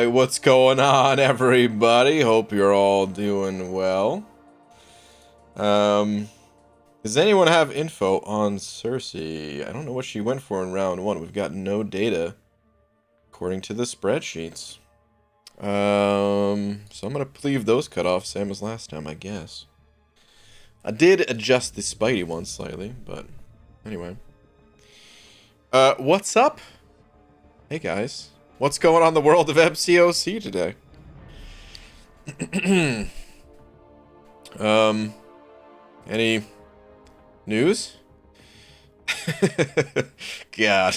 Alright, what's going on, everybody? Hope you're all doing well. Does anyone have info on Sersi? I don't know what she went for in round 1. We've got no data, according to the spreadsheets. So I'm gonna leave those cut off, same as last time, I guess. I did adjust the Spidey one slightly, but anyway. What's up? Hey guys. What's going on in the world of MCOC today? Any news? God.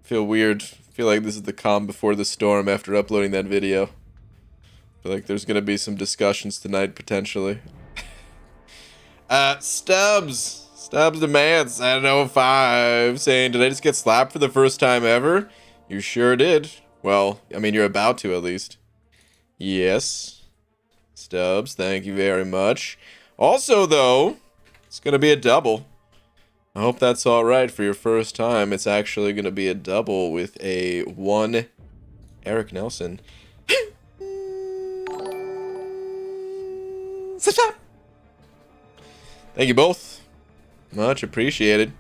Feel weird. Feel like this is the calm before the storm after uploading that video. Feel like there's gonna be some discussions tonight, potentially. Stubbs demands 705 saying, did I just get slapped for the first time ever? You sure did. Well, I mean, you're about to at least. Yes. Stubbs, thank you very much. Also, though, it's going to be a double. I hope that's alright for your first time. It's actually going to be a double with a 1 Eric Nelson. Thank you both. Much appreciated.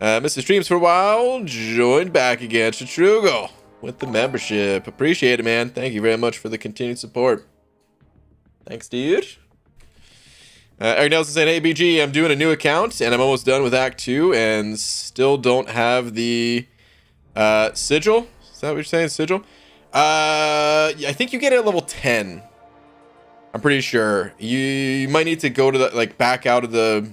Mr. Streams for a while, joined back again. Chatrugo with the membership. Appreciate it, man. Thank you very much for the continued support. Thanks, dude. Eric Nelson saying, hey, BG, I'm doing a new account, and I'm almost done with Act 2, and still don't have the Sigil. Is that what you're saying, Sigil? I think you get it at level 10. I'm pretty sure. You might need to go to the, like, back out of the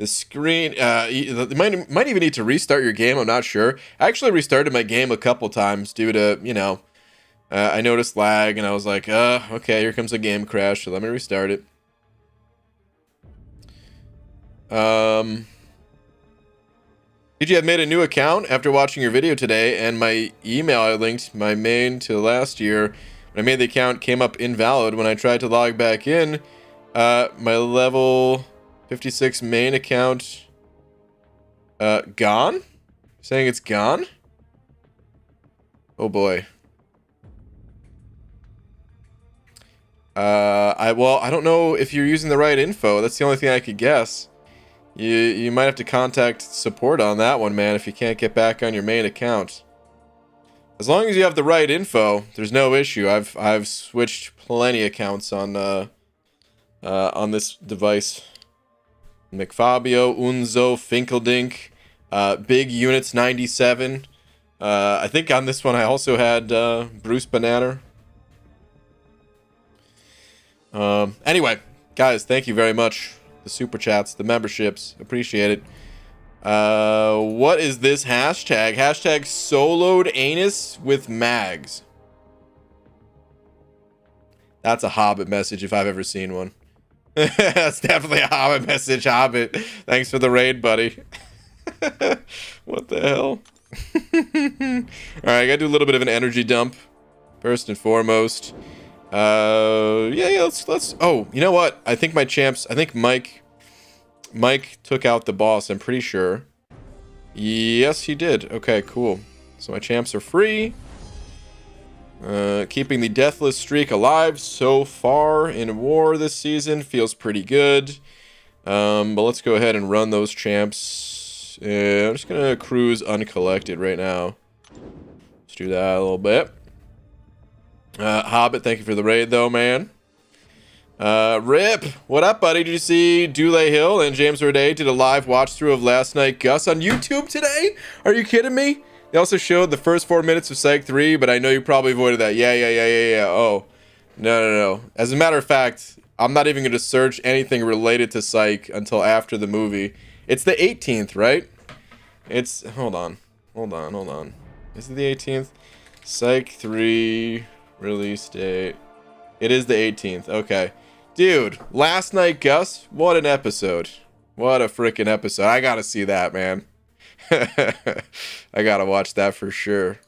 screen. You might even need to restart your game. I'm not sure. I actually restarted my game a couple times due to, you know, I noticed lag and I was like, okay, here comes a game crash, so let me restart it. PG, I've made a new account after watching your video today, and my email I linked my main to last year. When I made the account, came up invalid. When I tried to log back in, my level 56 main account gone? Saying it's gone? Oh boy. I don't know if you're using the right info. That's the only thing I could guess. You might have to contact support on that one, man, if you can't get back on your main account. As long as you have the right info, there's no issue. I've switched plenty accounts on this device. McFabio, Unzo, Finkeldink, Big Units 97. I think on this one I also had Bruce Banana. Anyway, guys, thank you very much. The super chats, the memberships, appreciate it. What is this hashtag? Hashtag soloed anus with mags. That's a Hobbit message if I've ever seen one. That's definitely a Hobbit message, Hobbit. Thanks for the raid, buddy. What the hell? Alright, I gotta do a little bit of an energy dump. First and foremost. Yeah, let's oh, you know what? I think my champs, I think Mike took out the boss, I'm pretty sure. Yes, he did. Okay, cool. So my champs are free. Keeping the deathless streak alive so far in war this season feels pretty good. But let's go ahead and run those champs. I'm just gonna cruise uncollected right now. Let's do that a little bit. Hobbit, thank you for the raid though, man. Rip, what up, buddy? Did you see Dule Hill and James Roday did a live watch through of Last Night Gus on YouTube today? Are you kidding me? They also showed the first 4 minutes of Psych 3, but I know you probably avoided that. Yeah. Oh, no. As a matter of fact, I'm not even going to search anything related to Psych until after the movie. It's the 18th, right? It's, hold on. Is it the 18th? Psych 3 release date. It is the 18th. Okay. Dude, Last Night Gus, what an episode. What a freaking episode. I gotta see that, man. I gotta watch that for sure.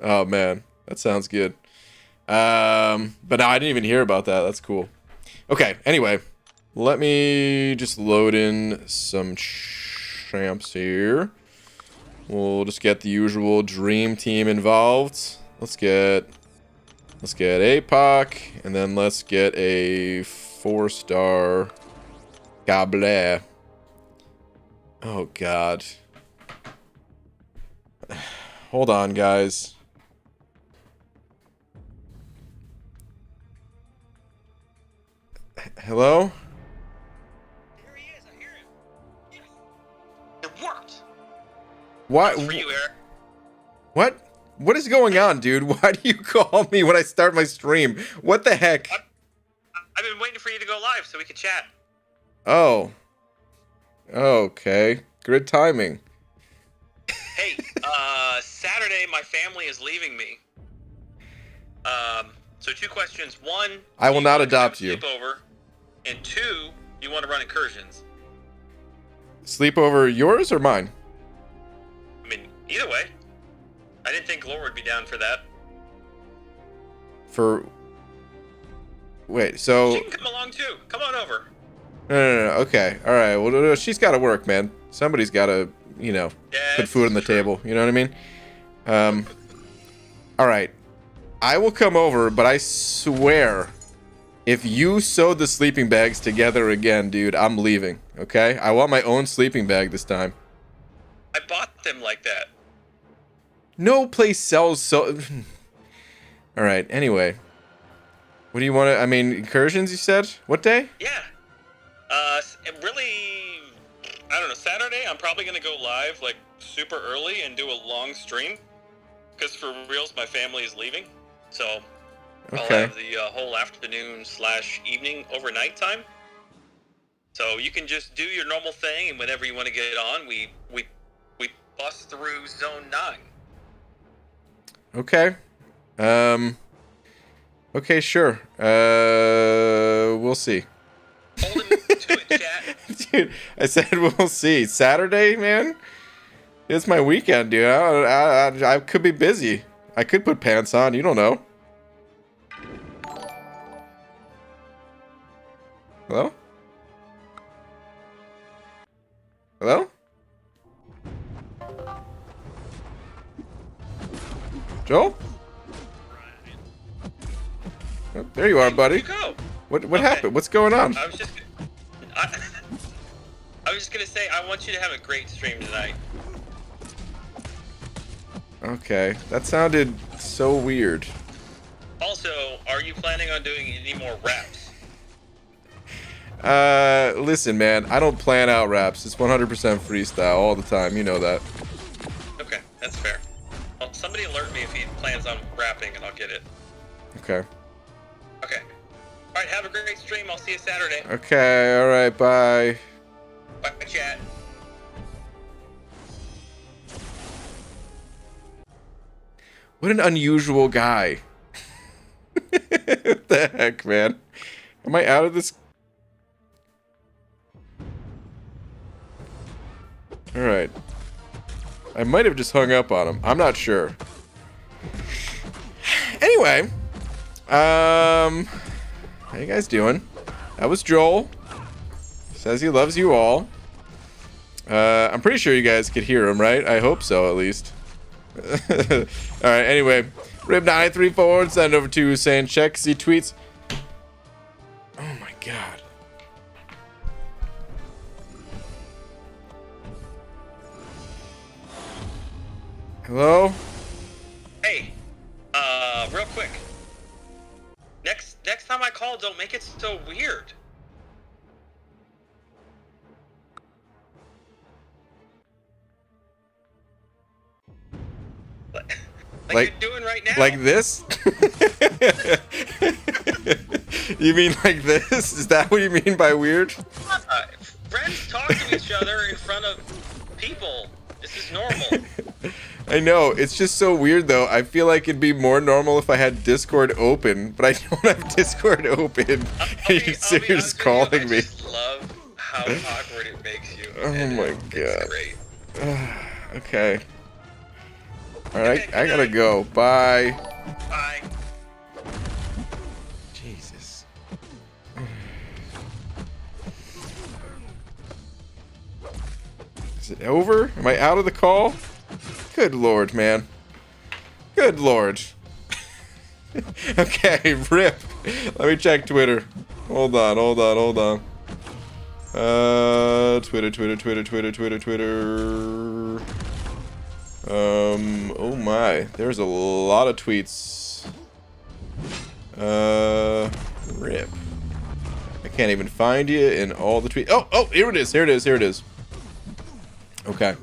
Oh, man. That sounds good. But no, I didn't even hear about that. That's cool. Okay, anyway. Let me just load in some champs here. We'll just get the usual dream team involved. Let's get APOC, and then let's get a 4-star Goblet. Oh God. Hold on, guys. Hello? Here he is. I hear him. Yes. It worked. What? For you, Eric. What? What is going on, dude? Why do you call me when I start my stream? What the heck? I've been waiting for you to go live so we could chat. Oh. Okay. Good timing. Hey, Saturday my family is leaving me. So 2 questions. 1, I will not adopt you. Sleepover, and 2, you want to run incursions. Sleepover yours or mine? I mean, either way. I didn't think Lore would be down for that. Wait, so... She can come along too. Come on over. No. Okay. All right. Well, she's got to work, man. Somebody's got to, put food on the table. You know what I mean? All right. I will come over, but I swear, if you sewed the sleeping bags together again, dude, I'm leaving. Okay? I want my own sleeping bag this time. I bought them like that. No place sells so... All right. Anyway. What do you want to... I mean, incursions, you said? What day? Yeah. Really, I don't know, Saturday, I'm probably going to go live, like, super early and do a long stream. Because for reals, my family is leaving. So, okay. I'll have the whole afternoon / evening overnight time. So you can just do your normal thing, and whenever you want to get it on, we bust through Zone 9. Okay. Okay, sure. We'll see. Hold him to it, chat. Dude, I said we'll see. Saturday, man? It's my weekend, dude. I could be busy. I could put pants on. You don't know. Hello? Hello? Joel? Oh, there you are, buddy. Where'd you go? What happened? What's going on? I was just gonna say, I want you to have a great stream tonight. Okay, that sounded so weird. Also, are you planning on doing any more raps? Listen, man, I don't plan out raps. It's 100% freestyle all the time. You know that. Okay, that's fair. Well, somebody alert me if he plans on rapping, and I'll get it. Okay. Okay. All right, have a great stream. I'll see you Saturday. Okay, all right, bye. Bye, chat. What an unusual guy. What the heck, man? Am I out of this? All right. I might have just hung up on him. I'm not sure. Anyway, how you guys doing? That was Joel. Says he loves you all. I'm pretty sure you guys could hear him, right? I hope so, at least. All right. Anyway, Rib934 send over to saying check the tweets. Oh my god. Hello? Hey, real quick. Next time I call, don't make it so weird. Like you're doing right now. Like this? You mean like this? Is that what you mean by weird? Friends talk to each other in front of people. This is normal. I know, it's just so weird though. I feel like it'd be more normal if I had Discord open, but I don't have Discord open. You're just calling me. I just love how awkward it makes you. Oh my god. It's great. Okay. Alright, I gotta go. Bye. Bye. Jesus. Is it over? Am I out of the call? Good lord, man. Good lord. Okay, rip. Let me check Twitter. Hold on. Twitter. Oh my. There's a lot of tweets. Rip. I can't even find you in all the tweets. Oh, here it is. Okay.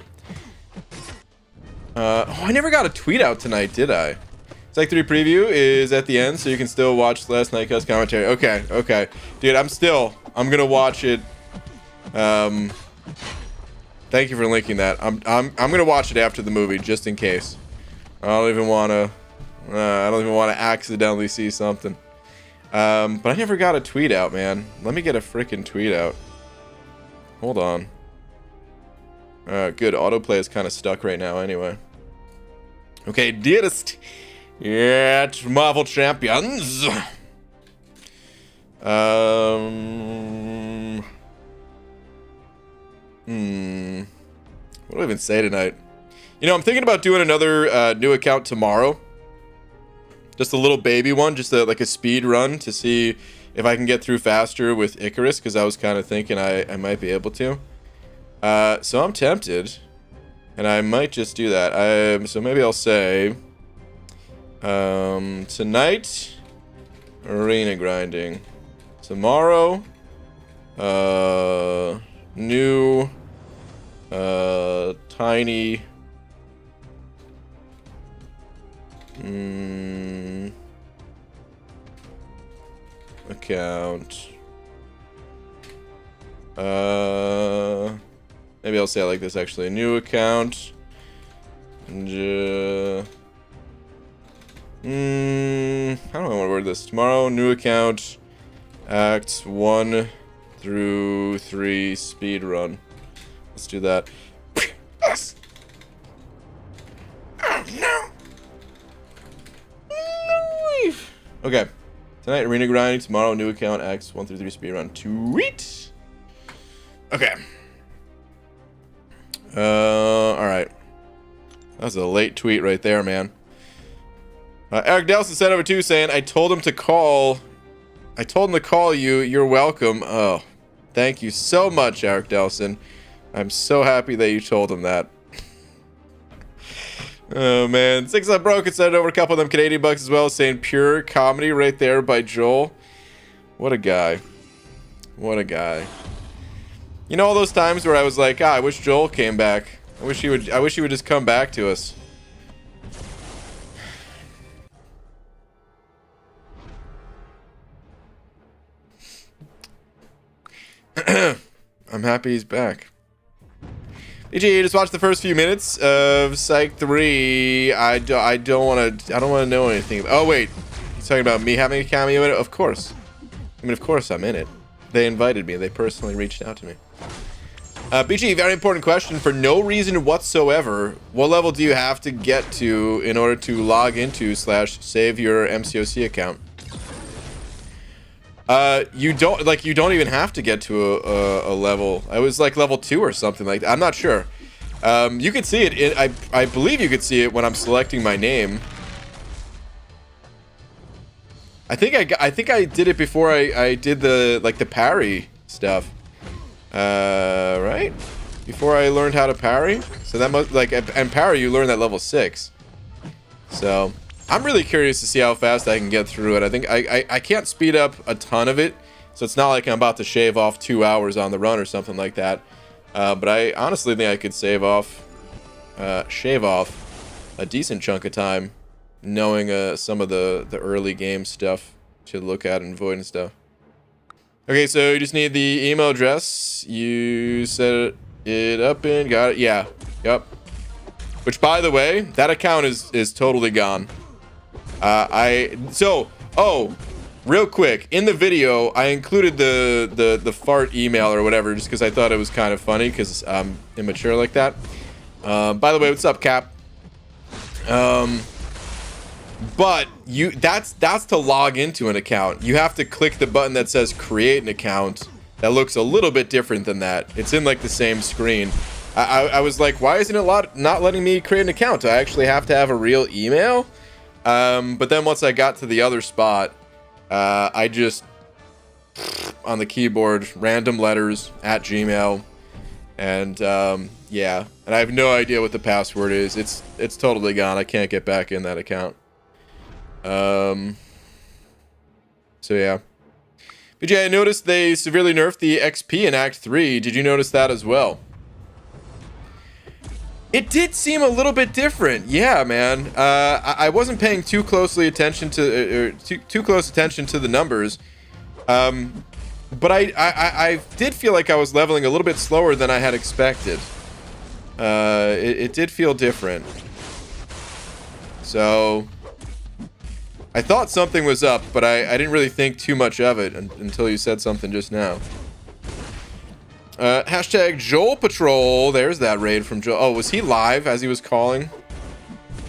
I never got a tweet out tonight, did I? Psych 3 preview is at the end, so you can still watch last night Cuss commentary. Okay. Dude, I'm gonna watch it. Thank you for linking that. I'm gonna watch it after the movie, just in case. I don't even wanna accidentally see something. But I never got a tweet out, man. Let me get a freaking tweet out. Hold on. Good. Autoplay is kind of stuck right now anyway. Okay, dearest. It's Marvel Champions. What do I even say tonight? You know, I'm thinking about doing another new account tomorrow. Just a little baby one, just like a speed run to see if I can get through faster with Icarus, because I was kind of thinking I might be able to. So I'm tempted, and I might just do that. So maybe I'll say, tonight, arena grinding. Tomorrow, new, tiny, account. Maybe I'll say it like this, actually. A new account. And, I don't know how to word this. Tomorrow, new account. Acts 1 through 3 speedrun. Let's do that. Yes. Oh, no. No. Okay. Tonight, arena grinding. Tomorrow, new account. Acts 1 through 3 speedrun. Tweet. Okay. Alright. That was a late tweet right there, man. Eric Delson sent over too, saying, I told him to call you. You're welcome. Oh, thank you so much, Eric Delson. I'm so happy that you told him that. Oh, man. 6 Up Broken sent over a couple of them Canadian bucks as well, saying pure comedy right there by Joel. What a guy. What a guy. You know all those times where I was like, I wish Joel came back. I wish he would just come back to us. I'm happy he's back. BG, just watched the first few minutes of Psych 3. I don't want to know anything. Oh wait, he's talking about me having a cameo in it. Of course. I mean, of course I'm in it. They invited me. They personally reached out to me. BG, very important question. For no reason whatsoever, what level do you have to get to in order to log into / save your MCOC account? You don't even have to get to a level. I was like level 2 or something like that. I'm not sure. You could see it. I believe you could see it when I'm selecting my name. I think I did it before I did the parry stuff. Right? Before I learned how to parry. So that must and parry you learn at level 6. So I'm really curious to see how fast I can get through it. I think I can't speed up a ton of it, so it's not like I'm about to shave off 2 hours on the run or something like that. But I honestly think I could shave off a decent chunk of time, knowing some of the early game stuff to look at and avoid and stuff. Okay, so you just need the email address. You set it up in, got it. Yeah, yep. Which, by the way, that account is totally gone. Real quick, in the video, I included the fart email or whatever, just because I thought it was kind of funny, because I'm immature like that. By the way, what's up, Cap? But that's to log into an account. You have to click the button that says create an account. That looks a little bit different than that. It's in like the same screen. I was like, why isn't it not letting me create an account? I actually have to have a real email. But then once I got to the other spot, I just on the keyboard random letters at Gmail, and yeah, and I have no idea what the password is. It's totally gone. I can't get back in that account. So yeah. BJ, I noticed they severely nerfed the XP in Act 3. Did you notice that as well? It did seem a little bit different. Yeah, man. I wasn't paying too closely attention to too close attention to the numbers. But I did feel like I was leveling a little bit slower than I had expected. It did feel different. So I thought something was up, but I didn't really think too much of it until you said something just now. Hashtag Joel Patrol. There's that raid from Joel. Oh, was he live as he was calling? Is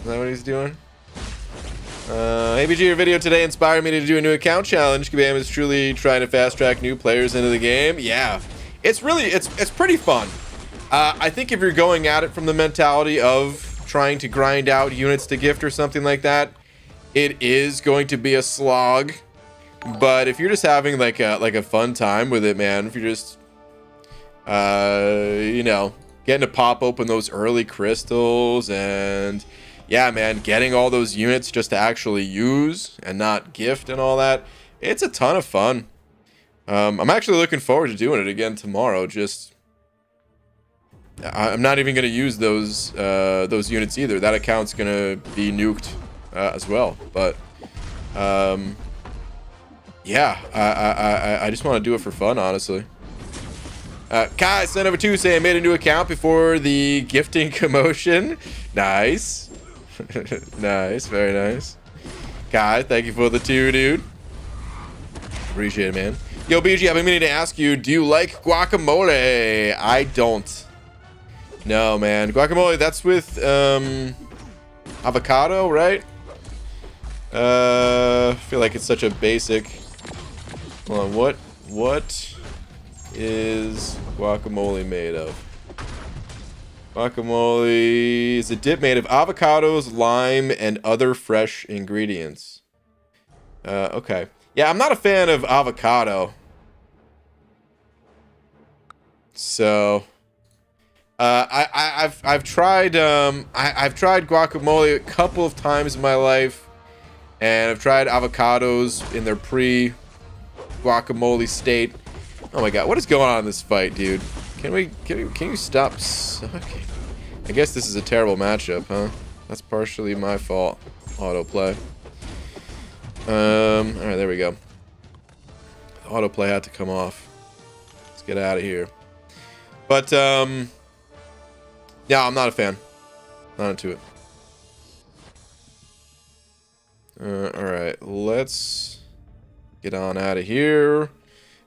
that what he's doing? ABG, your video today inspired me to do a new account challenge. Kabam is truly trying to fast track new players into the game. Yeah, it's pretty fun. I think if you're going at it from the mentality of trying to grind out units to gift or something like that, it is going to be a slog. But if you're just having like a fun time with it, man, if you're just you know, getting to pop open those early crystals and yeah, man, getting all those units just to actually use and not gift and all that, it's a ton of fun. I'm actually looking forward to doing it again tomorrow. Just I'm not even going to use those units either. That account's going to be nuked as well. But yeah, I just want to do it for fun, honestly. Kai sent over 2 saying made a new account before the gifting commotion. Nice. Nice, very nice. Kai, thank you for the 2, dude. Appreciate it, man. Yo, BG, I've been meaning to ask you, do you like guacamole? I don't. No, man. Guacamole, that's with avocado, right? I feel like it's such a basic. Hold on, what is guacamole made of? Guacamole is a dip made of avocados, lime, and other fresh ingredients. Okay. Yeah, I'm not a fan of avocado. So, I've tried guacamole a couple of times in my life, and I've tried avocados in their pre-guacamole state. Oh my god, what is going on in this fight, dude? Can you stop sucking? I guess this is a terrible matchup, huh? That's partially my fault. Autoplay. Alright, there we go. The autoplay had to come off. Let's get out of here. But, yeah, I'm not a fan. Not into it. Alright, let's get on out of here.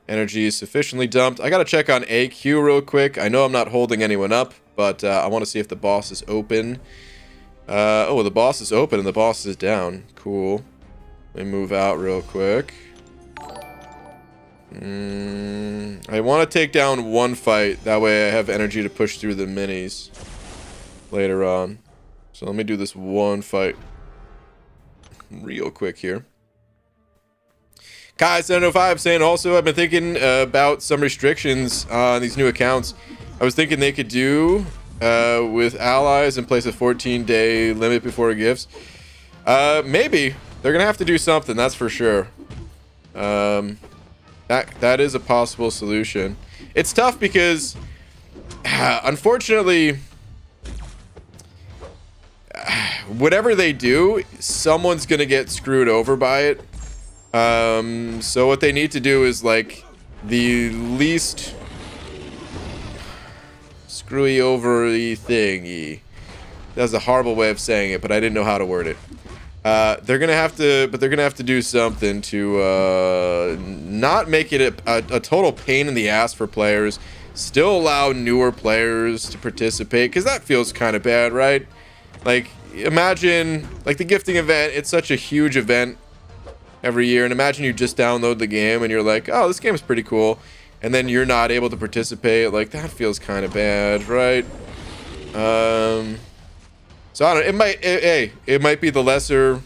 Energy is sufficiently dumped. I gotta check on AQ real quick. I know I'm not holding anyone up, but I want to see if the boss is open. Oh, the boss is open and the boss is down. Cool. Let me move out real quick. I want to take down one fight. That way I have energy to push through the minis later on. So let me do this one fight real quick here. Kai705 saying also, I've been thinking about some restrictions on these new accounts. I was thinking they could do with allies and place a 14-day limit before gifts. Maybe. They're going to have to do something, that's for sure. That is a possible solution. It's tough because, unfortunately, whatever they do, someone's going to get screwed over by it. So what they need to do is like the least screwy overy thingy. That's a horrible way of saying it, but I didn't know how to word it. They're gonna have to do something to not make it a total pain in the ass for players. Still allow newer players to participate, because that feels kind of bad, right? Like, imagine like the gifting event. It's such a huge event every year, and imagine you just download the game and you're like, oh, this game is pretty cool, and then you're not able to participate. Like, that feels kind of bad, right? So I don't. It might be the lesser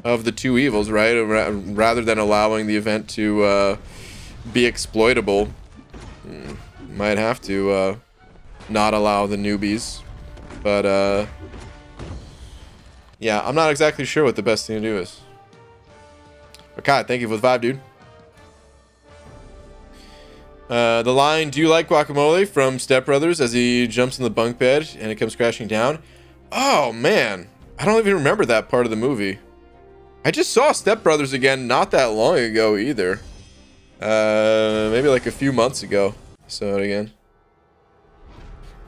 of the two evils, right? Rather than allowing the event to be exploitable, might have to not allow the newbies. But yeah, I'm not exactly sure what the best thing to do is. Okay, thank you for the 5, dude. The line, "Do you like guacamole?" from Step Brothers as he jumps in the bunk bed and it comes crashing down. Oh man, I don't even remember that part of the movie. I just saw Step Brothers again not that long ago either. Maybe like a few months ago. Saw it again.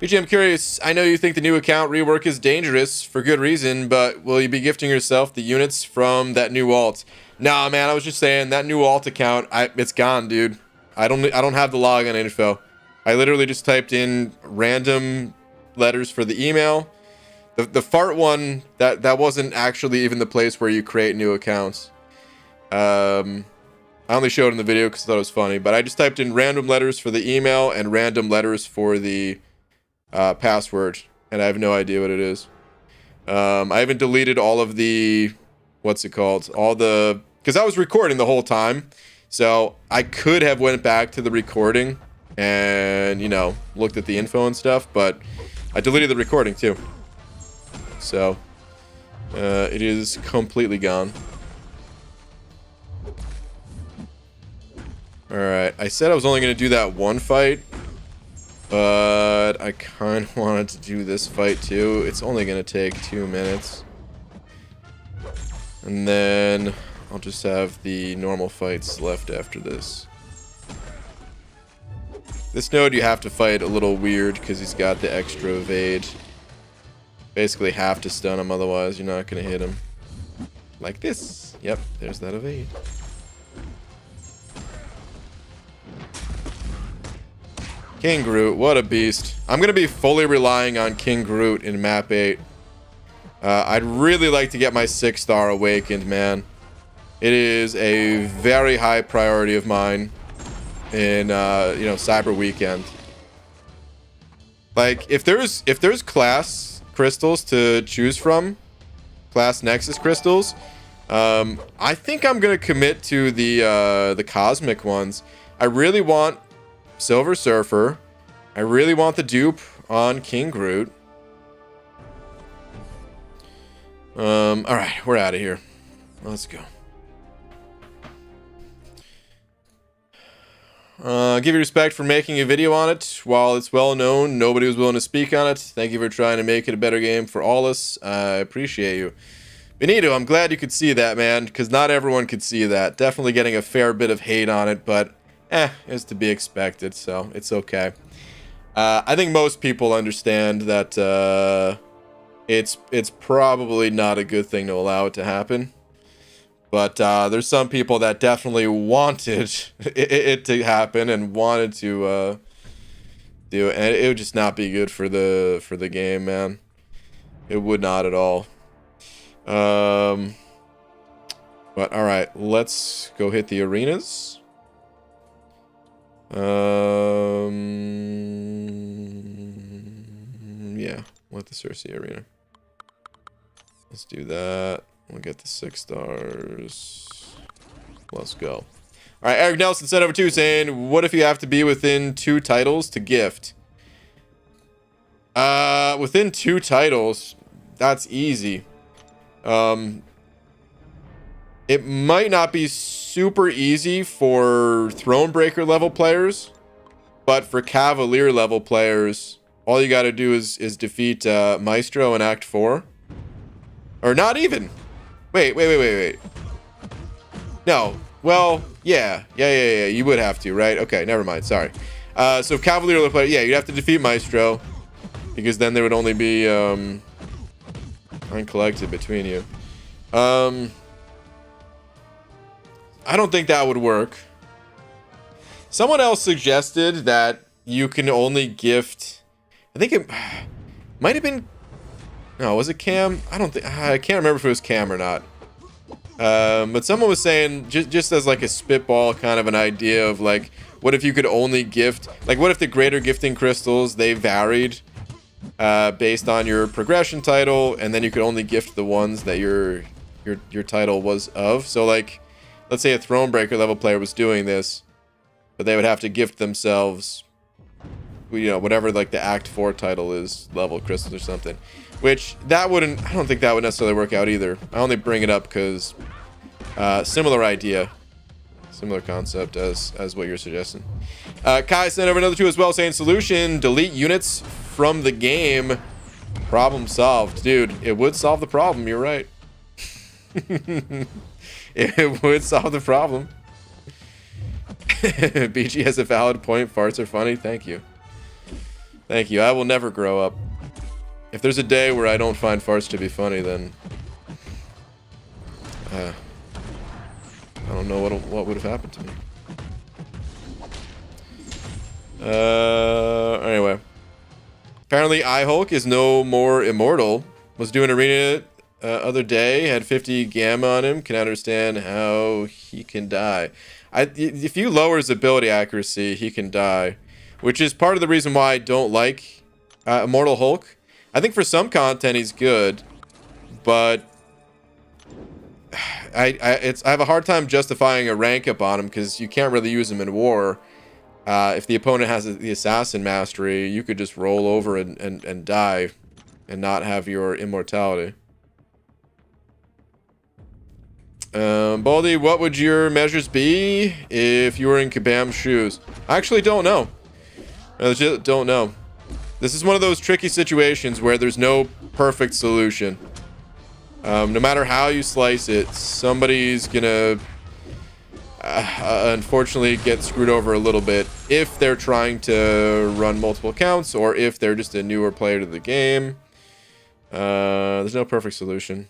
PJ, I'm curious. I know you think the new account rework is dangerous for good reason, but will you be gifting yourself the units from that new alt? Nah, man. I was just saying that new alt account. It's gone, dude. I don't have the login info. I literally just typed in random letters for the email. The fart one, that wasn't actually even the place where you create new accounts. I only showed it in the video because I thought it was funny, but I just typed in random letters for the email and random letters for the password, and I have no idea what it is. I haven't deleted all of the, what's it called? Because I was recording the whole time. So I could have went back to the recording and, you know, looked at the info and stuff, but I deleted the recording too. So it is completely gone. All right, I said I was only going to do that one fight, but I kind of wanted to do this fight too. It's only going to take 2 minutes. And then I'll just have the normal fights left after this. This node you have to fight a little weird because he's got the extra evade. Basically have to stun him, otherwise you're not going to hit him. Like this. Yep, there's that evade. King Groot, what a beast. I'm going to be fully relying on King Groot in map 8. I'd really like to get my 6-star awakened, man. It is a very high priority of mine in, you know, Cyber Weekend. Like, if there's class crystals to choose from, class Nexus crystals, I think I'm gonna commit to the cosmic ones. I really want Silver Surfer. I really want the dupe on King Groot. All right, we're out of here. Let's go. Give you respect for making a video on it. While it's well known, nobody was willing to speak on it. Thank you for trying to make it a better game for all us. I appreciate you. Benito, I'm glad you could see that, man, because not everyone could see that. Definitely getting a fair bit of hate on it, but it's to be expected, so it's okay. I think most people understand that it's probably not a good thing to allow it to happen. But there's some people that definitely wanted it to happen and wanted to do it, and it would just not be good for the game, man. It would not at all. But all right, let's go hit the arenas. Yeah, with the Sersi arena. Let's do that. We'll get the 6 stars. Let's go. All right, Eric Nelson sent over 2 saying, "What if you have to be within 2 titles to gift?" Within 2 titles, that's easy. It might not be super easy for Thronebreaker level players, but for Cavalier level players, all you got to do is defeat Maestro in Act 4. Or not even. Wait. No. Well, yeah. You would have to, right? Okay, never mind. Sorry. So Cavalier level player, yeah, you'd have to defeat Maestro, because then there would only be uncollected between you. I don't think that would work. Someone else suggested that you can only gift, I think it might have been, no, was it Cam? I can't remember if it was Cam or not. But someone was saying, just as like a spitball kind of an idea of like, what if you could only gift, like what if the greater gifting crystals, they varied based on your progression title, and then you could only gift the ones that your title was of. So like, let's say a Thronebreaker level player was doing this, but they would have to gift themselves, you know, whatever like the Act 4 title is, level crystals or something. Which that wouldn't, I don't think that would necessarily work out either. I only bring it up because similar idea, similar concept as what you're suggesting. Kai sent over another 2 as well, saying solution: delete units from the game. Problem solved. Dude, it would solve the problem. You're right. It would solve the problem. BG has a valid point. Farts are funny. Thank you. Thank you. I will never grow up. If there's a day where I don't find farts to be funny, then I don't know what would have happened to me. Anyway. Apparently iHulk is no more immortal. Was doing arena other day, had 50 gamma on him. Can understand how he can die. If you lower his ability accuracy, he can die, which is part of the reason why I don't like Immortal Hulk. I think for some content he's good, but I have a hard time justifying a rank up on him because you can't really use him in war. If the opponent has the assassin mastery, you could just roll over and die and not have your immortality. Baldy, what would your measures be if you were in Kabam's shoes? I actually don't know. I legit don't know. This is one of those tricky situations where there's no perfect solution. No matter how you slice it, somebody's gonna unfortunately get screwed over a little bit if they're trying to run multiple accounts or if they're just a newer player to the game. There's no perfect solution.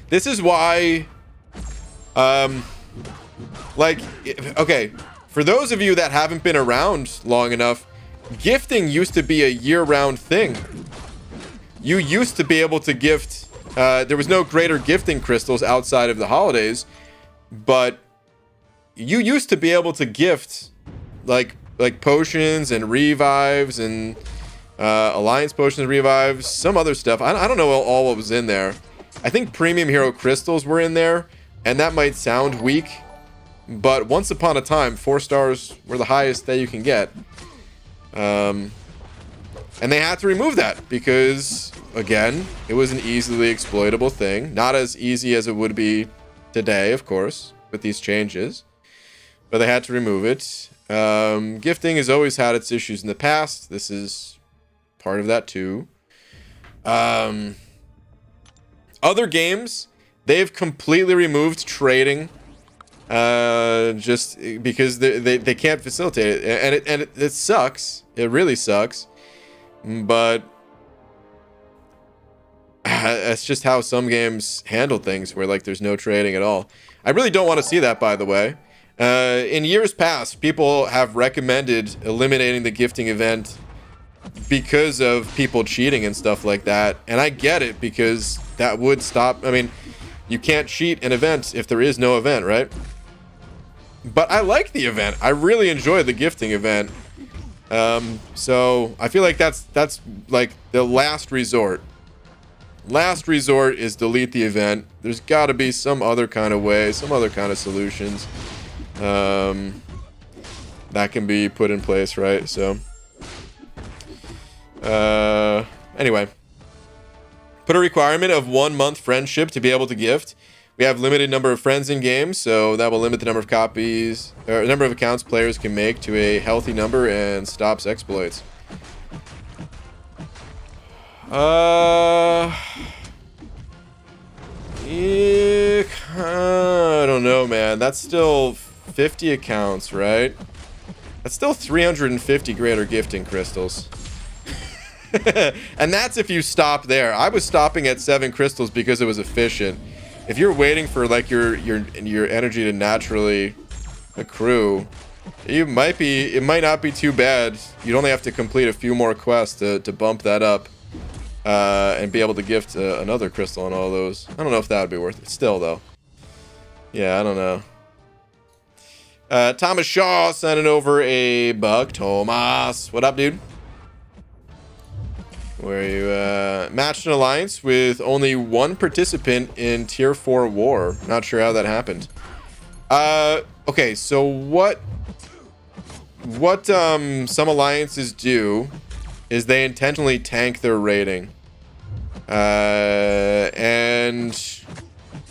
This is why, like, okay, for those of you that haven't been around long enough, gifting used to be a year-round thing. You used to be able to gift, there was no greater gifting crystals outside of the holidays, but you used to be able to gift, like potions and revives and alliance potions, revives, some other stuff. I don't know all what was in there. I think premium hero crystals were in there, and that might sound weak, but once upon a time, 4 stars were the highest that you can get. And they had to remove that because, again, it was an easily exploitable thing. Not as easy as it would be today, of course, with these changes, but they had to remove it. Gifting has always had its issues in the past. This is part of that too. Other games, they've completely removed trading, just because they can't facilitate it, and it sucks. It really sucks, but that's just how some games handle things, where like there's no trading at all. I really don't want to see that, by the way. In years past, people have recommended eliminating the gifting event because of people cheating and stuff like that, and I get it, because that would stop. I mean, you can't cheat an event if there is no event, right? But I like the event. I really enjoy the gifting event. So I feel like that's like the last resort. Last resort is delete the event. There's got to be some other kind of way, some other kind of solutions that can be put in place, right? So anyway, put a requirement of 1 month friendship to be able to gift. We have limited number of friends in game, so that will limit the number of copies or number of accounts players can make to a healthy number and stops exploits. I don't know, man. That's still 50 accounts, right? That's still 350 greater gifting crystals. And that's if you stop there. I was stopping at 7 crystals because it was efficient. If you're waiting for like your energy to naturally accrue, it might not be too bad. You'd only have to complete a few more quests to bump that up and be able to gift another crystal on all those. I don't know if that would be worth it. Still though, yeah, I don't know. Thomas Shaw sending over a buck. Thomas, what up, dude? where you matched an alliance with only one participant in tier 4 war. Not sure how that happened. Okay, so what some alliances do is they intentionally tank their rating. And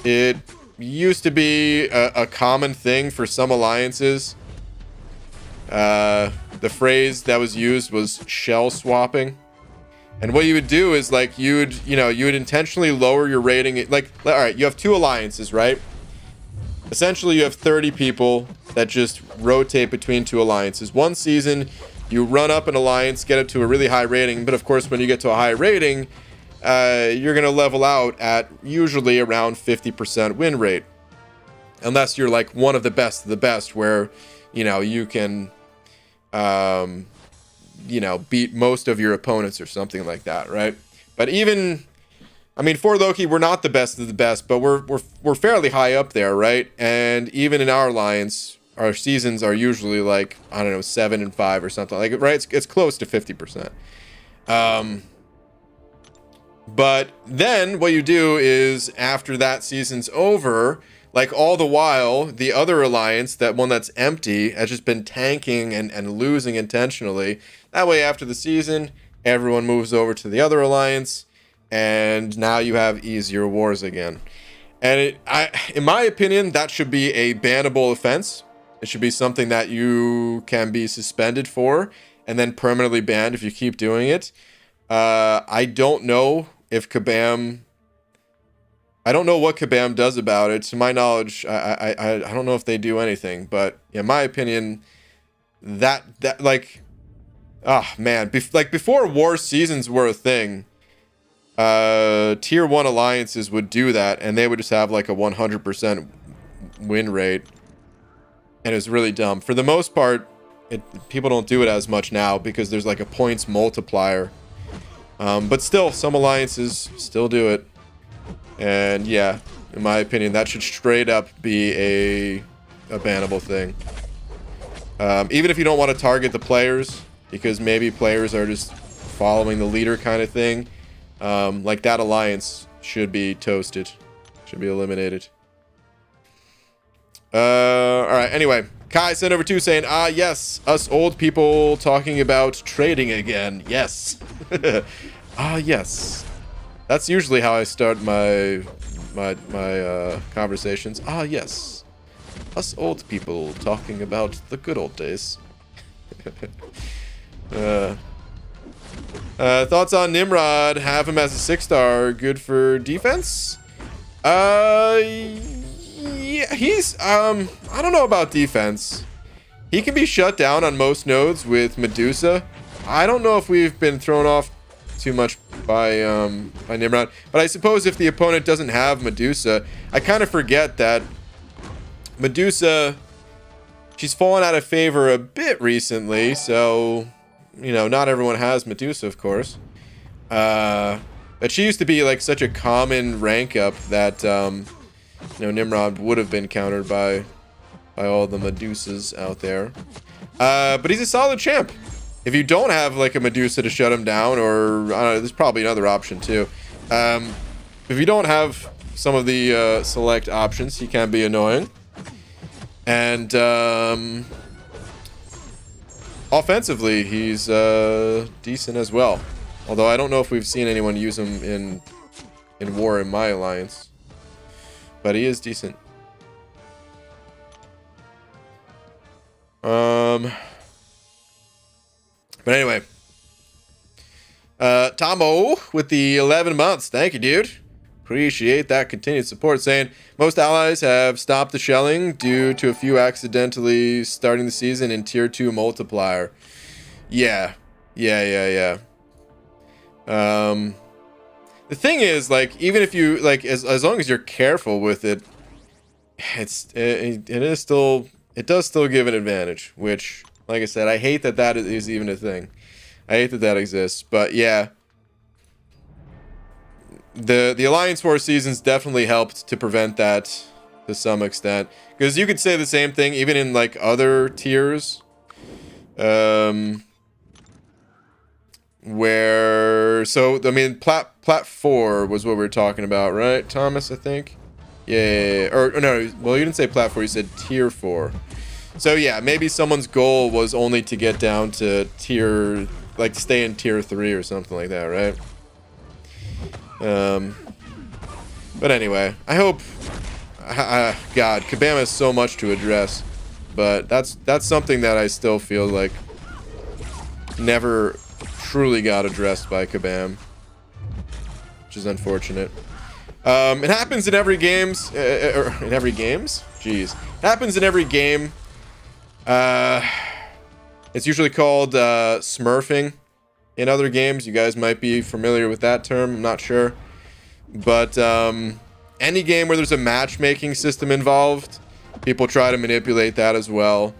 it used to be a common thing for some alliances. The phrase that was used was shell swapping. And what you would do is like you would intentionally lower your rating. Like, all right, you have two alliances, right? Essentially, you have 30 people that just rotate between two alliances. One season, you run up an alliance, get it to a really high rating. But of course, when you get to a high rating, you're going to level out at usually around 50% win rate. Unless you're like one of the best, where, you can, beat most of your opponents or something like that, right? But even, for Loki, we're not the best of the best, but we're fairly high up there, right? And even in our alliance, our seasons are usually like, I don't know, 7 and 5 or something like it, right? It's close to 50%. But then what you do is after that season's over, like all the while, the other alliance, that one that's empty, has just been tanking and losing intentionally. That way, after the season, everyone moves over to the other alliance, and now you have easier wars again. And in my opinion, that should be a bannable offense. It should be something that you can be suspended for and then permanently banned if you keep doing it. I don't know if Kabam... I don't know what Kabam does about it. To my knowledge, I don't know if they do anything. But in my opinion, that like... Oh, man. Before war seasons were a thing, tier 1 alliances would do that, and they would just have like a 100% win rate. And it was really dumb. For the most part, people don't do it as much now because there's like a points multiplier. But still, some alliances still do it. And yeah, in my opinion, that should straight up be a bannable thing. Even if you don't want to target the players, because maybe players are just following the leader kind of thing, like that alliance should be toasted, should be eliminated. All right, anyway, Kai sent over 2 saying, yes, us old people talking about trading again. Yes. Yes. That's usually how I start my conversations. Yes. Us old people talking about the good old days. Thoughts on Nimrod? Have him as a 6-star. Good for defense? Yeah, he's, I don't know about defense. He can be shut down on most nodes with Medusa. I don't know if we've been thrown off too much by Nimrod, but I suppose if the opponent doesn't have Medusa, I kind of forget that Medusa, she's fallen out of favor a bit recently, so, not everyone has Medusa, of course. But she used to be like such a common rank up that, Nimrod would have been countered by all the Medusas out there. But he's a solid champ. If you don't have like a Medusa to shut him down, or I don't know, there's probably another option too. If you don't have some of the select options, he can be annoying. And offensively, he's decent as well. Although I don't know if we've seen anyone use him in war in my alliance, but he is decent. But anyway, Tomo with the 11 months. Thank you, dude. Appreciate that continued support. Saying most allies have stopped the shelling due to a few accidentally starting the season in tier 2 multiplier. Yeah. The thing is, like, even if you like, as long as you're careful with it, it does still give an advantage, which, like I said, I hate that is even a thing. I hate that exists. But yeah, the Alliance War seasons definitely helped to prevent that to some extent. Because you could say the same thing even in like other tiers. where, so I mean, plat 4 was what we were talking about, right, Thomas? I think. Yeah, or no, well, you didn't say plat 4, you said tier 4. So yeah, maybe someone's goal was only to get down to tier, like stay in tier 3 or something like that, right? But anyway, I hope. God, Kabam has so much to address, but that's something that I still feel like never truly got addressed by Kabam, which is unfortunate. It happens in every games, in every games. Jeez, it happens in every game. It's usually called smurfing. In other games, you guys might be familiar with that term. I'm not sure, but any game where there's a matchmaking system involved, people try to manipulate that as well.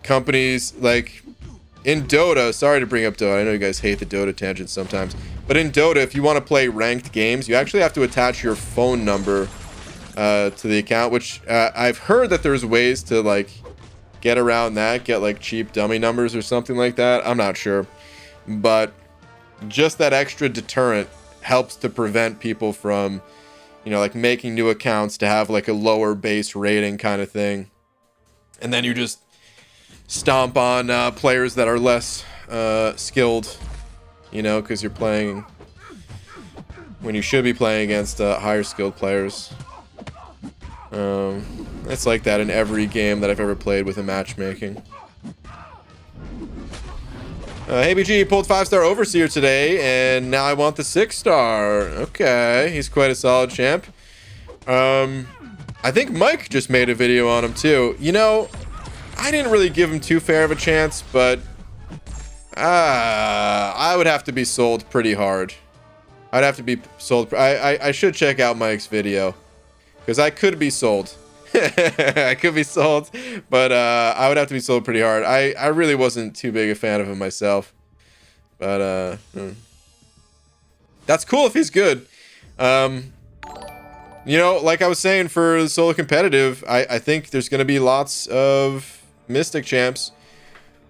Companies like in Dota, sorry to bring up Dota, I know you guys hate the Dota tangents sometimes, but in Dota, if you want to play ranked games, you actually have to attach your phone number to the account, which I've heard that there's ways to like get around that, get like cheap dummy numbers or something like that. I'm not sure, but just that extra deterrent helps to prevent people from, you know, like making new accounts to have like a lower base rating kind of thing, and then you just stomp on players that are less skilled, you know, because you're playing when you should be playing against higher skilled players. It's like that in every game that I've ever played with a matchmaking. Hey BG pulled 5-star Overseer today, and now I want the 6-star. Okay, he's quite a solid champ. I think Mike just made a video on him too. You know, I didn't really give him too fair of a chance, but I would have to be sold pretty hard. I'd have to be sold. I should check out Mike's video, because I could be sold. I could be sold, but I would have to be sold pretty hard. I really wasn't too big a fan of him myself, but that's cool if he's good. You know, like I was saying, for the solo competitive, I think there's going to be lots of Mystic champs,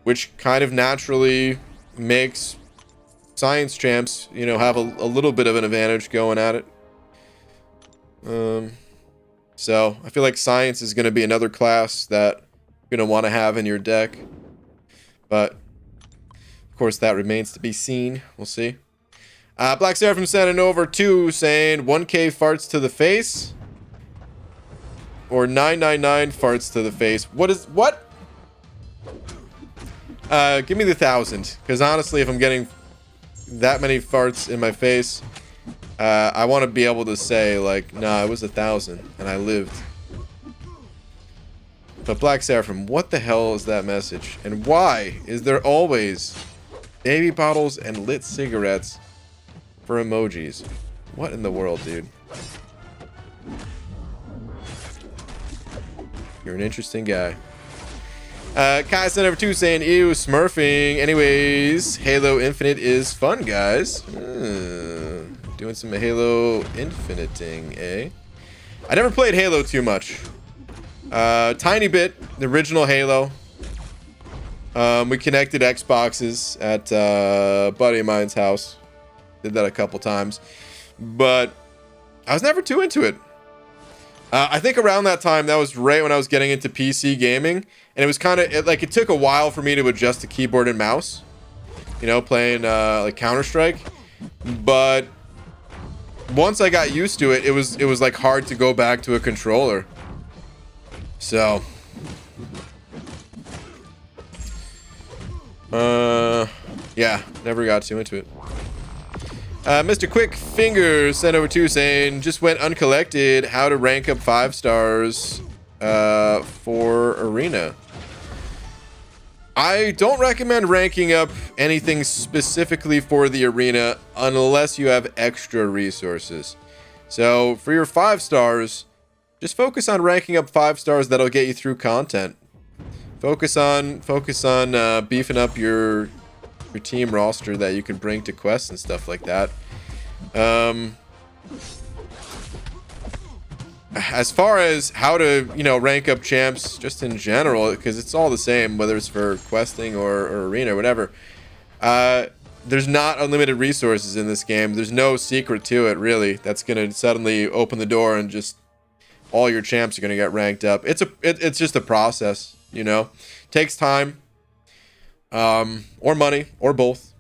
which kind of naturally makes Science champs, you know, have a little bit of an advantage going at it. So I feel like Science is going to be another class that you're going to want to have in your deck, but of course that remains to be seen. We'll see. Black Seraphim sending over 2 saying 1K farts to the face or 999 farts to the face. What? Give me the 1,000, because honestly, if I'm getting that many farts in my face, I want to be able to say like, nah, it was 1,000 and I lived. But Black Seraphim, what the hell is that message? And why is there always baby bottles and lit cigarettes for emojis? What in the world, dude? You're an interesting guy. Kai sent over 2 saying, ew, smurfing. Anyways, Halo Infinite is fun, guys. Doing some Halo Infiniting, eh? I never played Halo too much. Tiny bit, the original Halo. We connected Xboxes at a buddy of mine's house. Did that a couple times. But I was never too into it. I think around that time, that was right when I was getting into PC gaming. And it was kind of, like, it took a while for me to adjust to keyboard and mouse. You know, playing, like, Counter-Strike. But once I got used to it, it was like hard to go back to a controller. So yeah, never got too into it. Mr. Quick Finger sent over 2 saying, just went uncollected, how to rank up 5 stars for Arena. I don't recommend ranking up anything specifically for the Arena unless you have extra resources. So for your 5 stars, just focus on ranking up 5 stars that'll get you through content. Focus on beefing up your team roster that you can bring to quests and stuff like that. as far as how to, you know, rank up champs just in general, because it's all the same, whether it's for questing or arena or whatever. There's not unlimited resources in this game. There's no secret to it, really, that's going to suddenly open the door and just all your champs are going to get ranked up. It's just a process, you know. Takes time, or money, or both.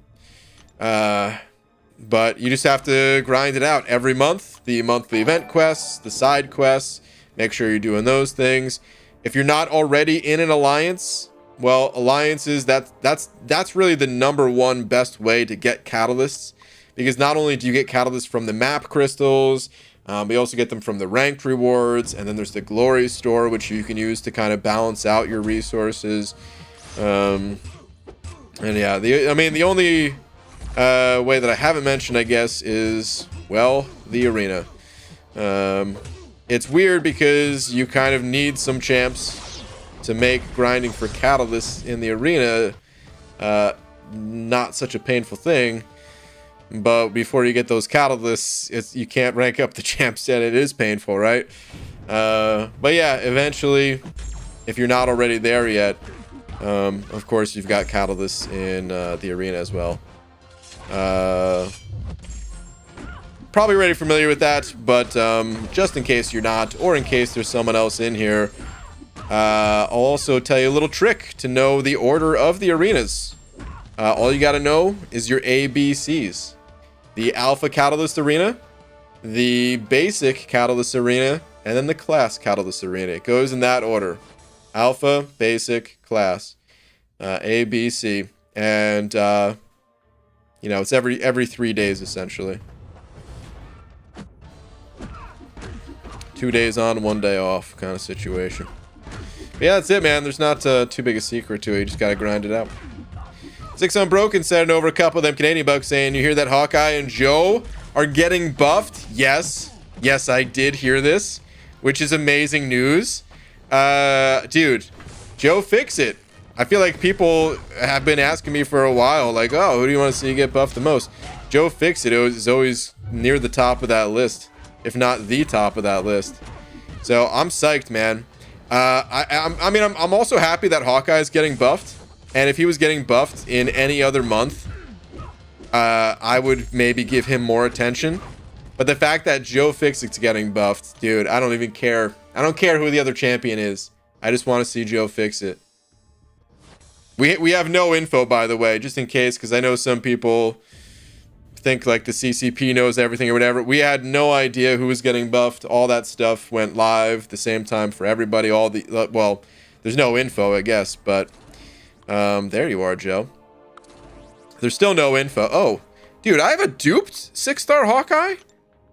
But you just have to grind it out every month. The monthly event quests, the side quests. Make sure you're doing those things. If you're not already in an alliance, well, alliances, that's really the #1 best way to get catalysts, because not only do you get catalysts from the map crystals, we also get them from the ranked rewards, and then there's the glory store, which you can use to kind of balance out your resources. And yeah, the only way that I haven't mentioned, I guess, is, well, the arena. It's weird because you kind of need some champs to make grinding for catalysts in the arena not such a painful thing. But before you get those catalysts, you can't rank up the champs yet. It is painful, right? But yeah, eventually, if you're not already there yet, of course, you've got catalysts in the arena as well. Probably already familiar with that, but just in case you're not, or in case there's someone else in here, I'll also tell you a little trick to know the order of the arenas. All you got to know is your ABCs. The Alpha Catalyst Arena, the Basic Catalyst Arena, and then the Class Catalyst Arena. It goes in that order. Alpha, Basic, Class, ABC. And, you know, it's every 3 days, essentially. 2 days on, 1 day off kind of situation. But yeah, that's it, man. There's not too big a secret to it. You just got to grind it out. Six Unbroken sending over a couple of them Canadian bucks saying, you hear that Hawkeye and Joe are getting buffed? Yes. Yes, I did hear this, which is amazing news. Dude, Joe Fix-It. I feel like people have been asking me for a while, like, oh, who do you want to see get buffed the most? Joe Fix-It is always near the top of that list, if not the top of that list. So I'm psyched, man. I'm also happy that Hawkeye is getting buffed. And if he was getting buffed in any other month, I would maybe give him more attention. But the fact that Joe Fix-It's getting buffed, dude, I don't even care. I don't care who the other champion is. I just want to see Joe Fix-It. We have no info, by the way, just in case, because I know some people think like the CCP knows everything or whatever. We had no idea who was getting buffed. All that stuff went live the same time for everybody. Well, there's no info, I guess, but there you are, Joe. There's still no info. Oh, dude, I have a duped 6-star Hawkeye?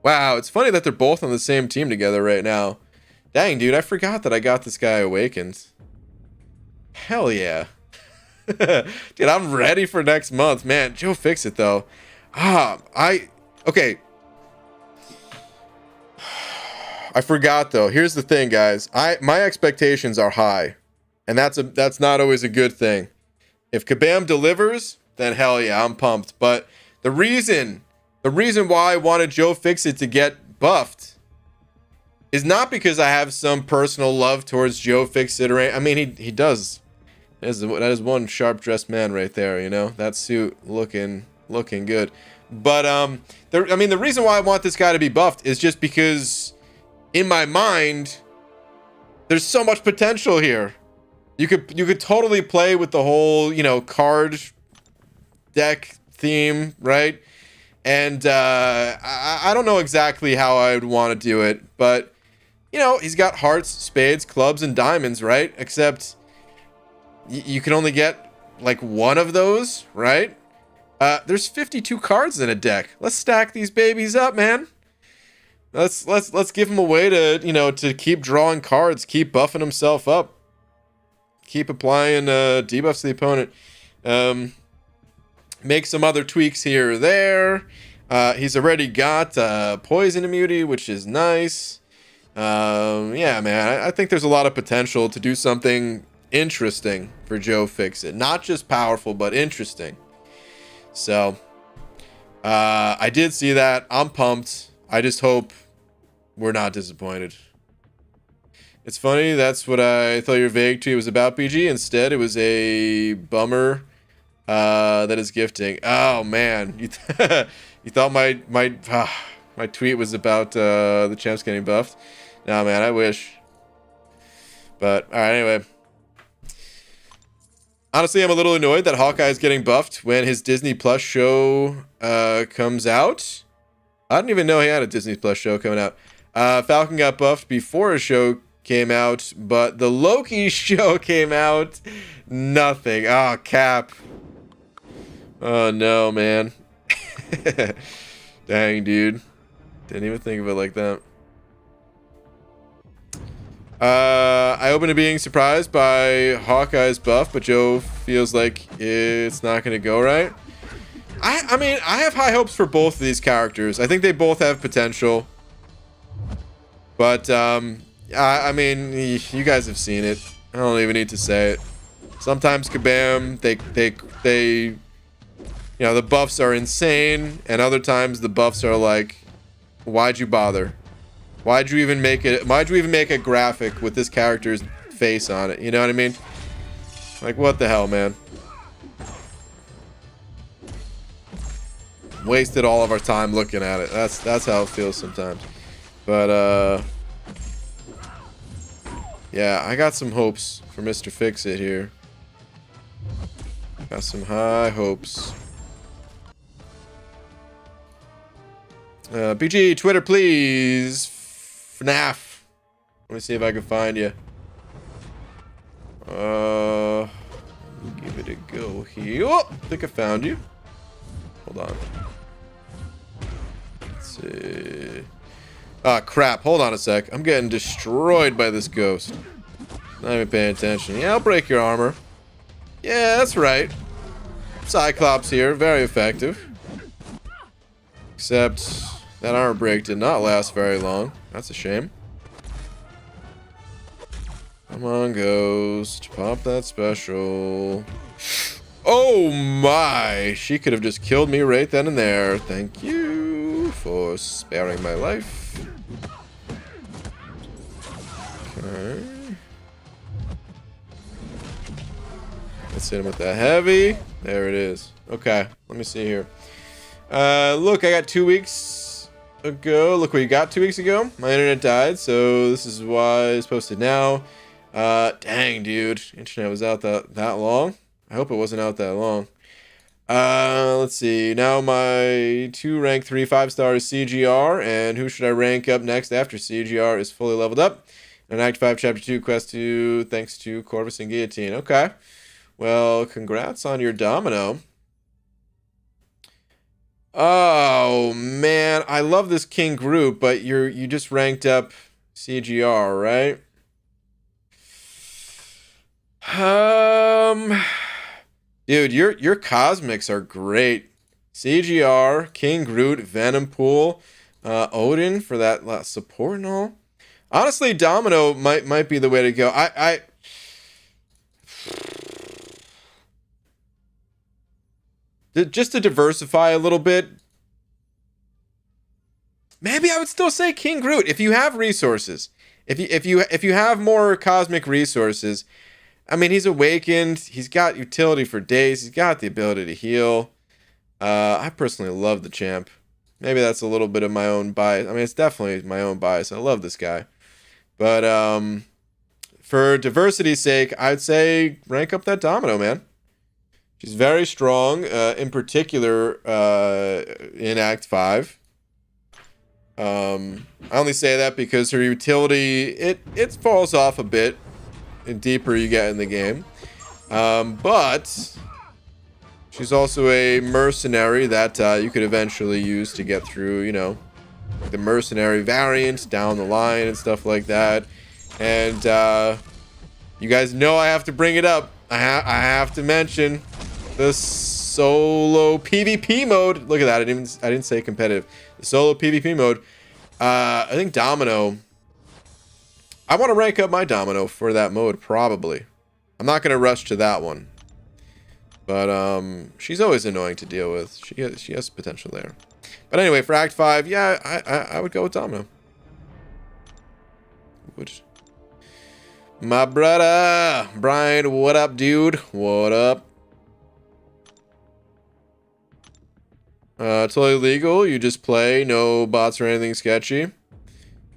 Wow, it's funny that they're both on the same team together right now. Dang, dude, I forgot that I got this guy awakened. Hell yeah. Dude, I'm ready for next month. Man, Joe Fix-It, though. Okay. I forgot, though. Here's the thing, guys. My expectations are high. And that's not always a good thing. If Kabam delivers, then hell yeah, I'm pumped. But the reason why I wanted Joe Fix-It to get buffed is not because I have some personal love towards Joe Fix-It or I mean he does. That is one sharp dressed man right there, you know? That suit looking good. But the reason why I want this guy to be buffed is just because in my mind there's so much potential here. You could totally play with the whole, you know, card deck theme, right? And I don't know exactly how I would want to do it, but you know, he's got hearts, spades, clubs, and diamonds, right? Except you can only get like one of those, right? There's 52 cards in a deck. Let's stack these babies up, man. Let's give him a way to, you know, to keep drawing cards, keep buffing himself up. Keep applying debuffs to the opponent. Make some other tweaks here or there. He's already got poison immunity, which is nice. Yeah, man, I think there's a lot of potential to do something interesting for Joe Fix-It. Not just powerful, but interesting. So, I did see that. I'm pumped. I just hope we're not disappointed. It's funny, that's what I thought your vague tweet was about, BG. Instead, it was a bummer that is gifting. Oh, man. You thought my tweet was about the champs getting buffed? Nah, man, I wish. But, alright, anyway. Honestly, I'm a little annoyed that Hawkeye is getting buffed when his Disney Plus show comes out. I didn't even know he had a Disney Plus show coming out. Falcon got buffed before his show came out, but the Loki show came out. Nothing. Oh, Cap. Oh, no, man. Dang, dude. Didn't even think of it like that. I open to being surprised by Hawkeye's buff, but Joe feels like it's not going to go right. I mean, I have high hopes for both of these characters. I think they both have potential. But, I mean, you guys have seen it. I don't even need to say it. Sometimes Kabam, they, you know, the buffs are insane, and other times the buffs are like, why'd you bother? Why'd you even make it? Why'd you even make a graphic with this character's face on it? You know what I mean? Like, what the hell, man? Wasted all of our time looking at it. That's how it feels sometimes. But yeah, I got some hopes for Mr. Fix-It here. Got some high hopes. BG, Twitter, please. FNAF. Let me see if I can find you. Give it a go here. Oh, I think I found you. Hold on. Let's see. Ah, crap. Hold on a sec. I'm getting destroyed by this ghost. Not even paying attention. Yeah, I'll break your armor. Yeah, that's right. Cyclops here. Very effective. Except that armor break did not last very long. That's a shame. Come on, ghost. Pop that special. Oh my! She could have just killed me right then and there. Thank you for sparing my life. Okay. Let's hit him with that heavy. There it is. Okay, let me see here. Look, I got 2 weeks ago. Look what you got 2 weeks ago. My internet died, so this is why it's posted now. Dang, dude. Internet was out that long. I hope it wasn't out that long. Let's see. Now my 2 rank 3 5-star is CGR, and who should I rank up next after CGR is fully leveled up? And Act 5, Chapter 2, Quest 2, thanks to Corvus and Guillotine. Okay. Well, congrats on your domino. Oh, man. I love this King Groot, but you just ranked up CGR, right? Dude, your cosmics are great. CGR, King Groot, Venom Pool, Odin for that support and all. Honestly, Domino might be the way to go. Just to diversify a little bit. Maybe I would still say King Groot if you have resources. If you have more cosmic resources. I mean, he's awakened. He's got utility for days. He's got the ability to heal. I personally love the champ. Maybe that's a little bit of my own bias. I mean, it's definitely my own bias. I love this guy. But for diversity's sake, I'd say rank up that Domino, man. She's very strong, in particular in Act 5. I only say that because her utility, it falls off a bit the deeper you get in the game. But she's also a mercenary that you could eventually use to get through, you know, the mercenary variant down the line and stuff like that. And you guys know I have to bring it up. I have to mention the solo PvP mode. Look at that. I didn't say competitive. The solo PvP mode. I think Domino. I want to rank up my Domino for that mode, probably. I'm not going to rush to that one. But she's always annoying to deal with. She has potential there. But anyway, for Act 5, yeah, I would go with Domino. Would. My brother, Brian, what up, dude? What up? Totally legal. You just play, no bots or anything sketchy. If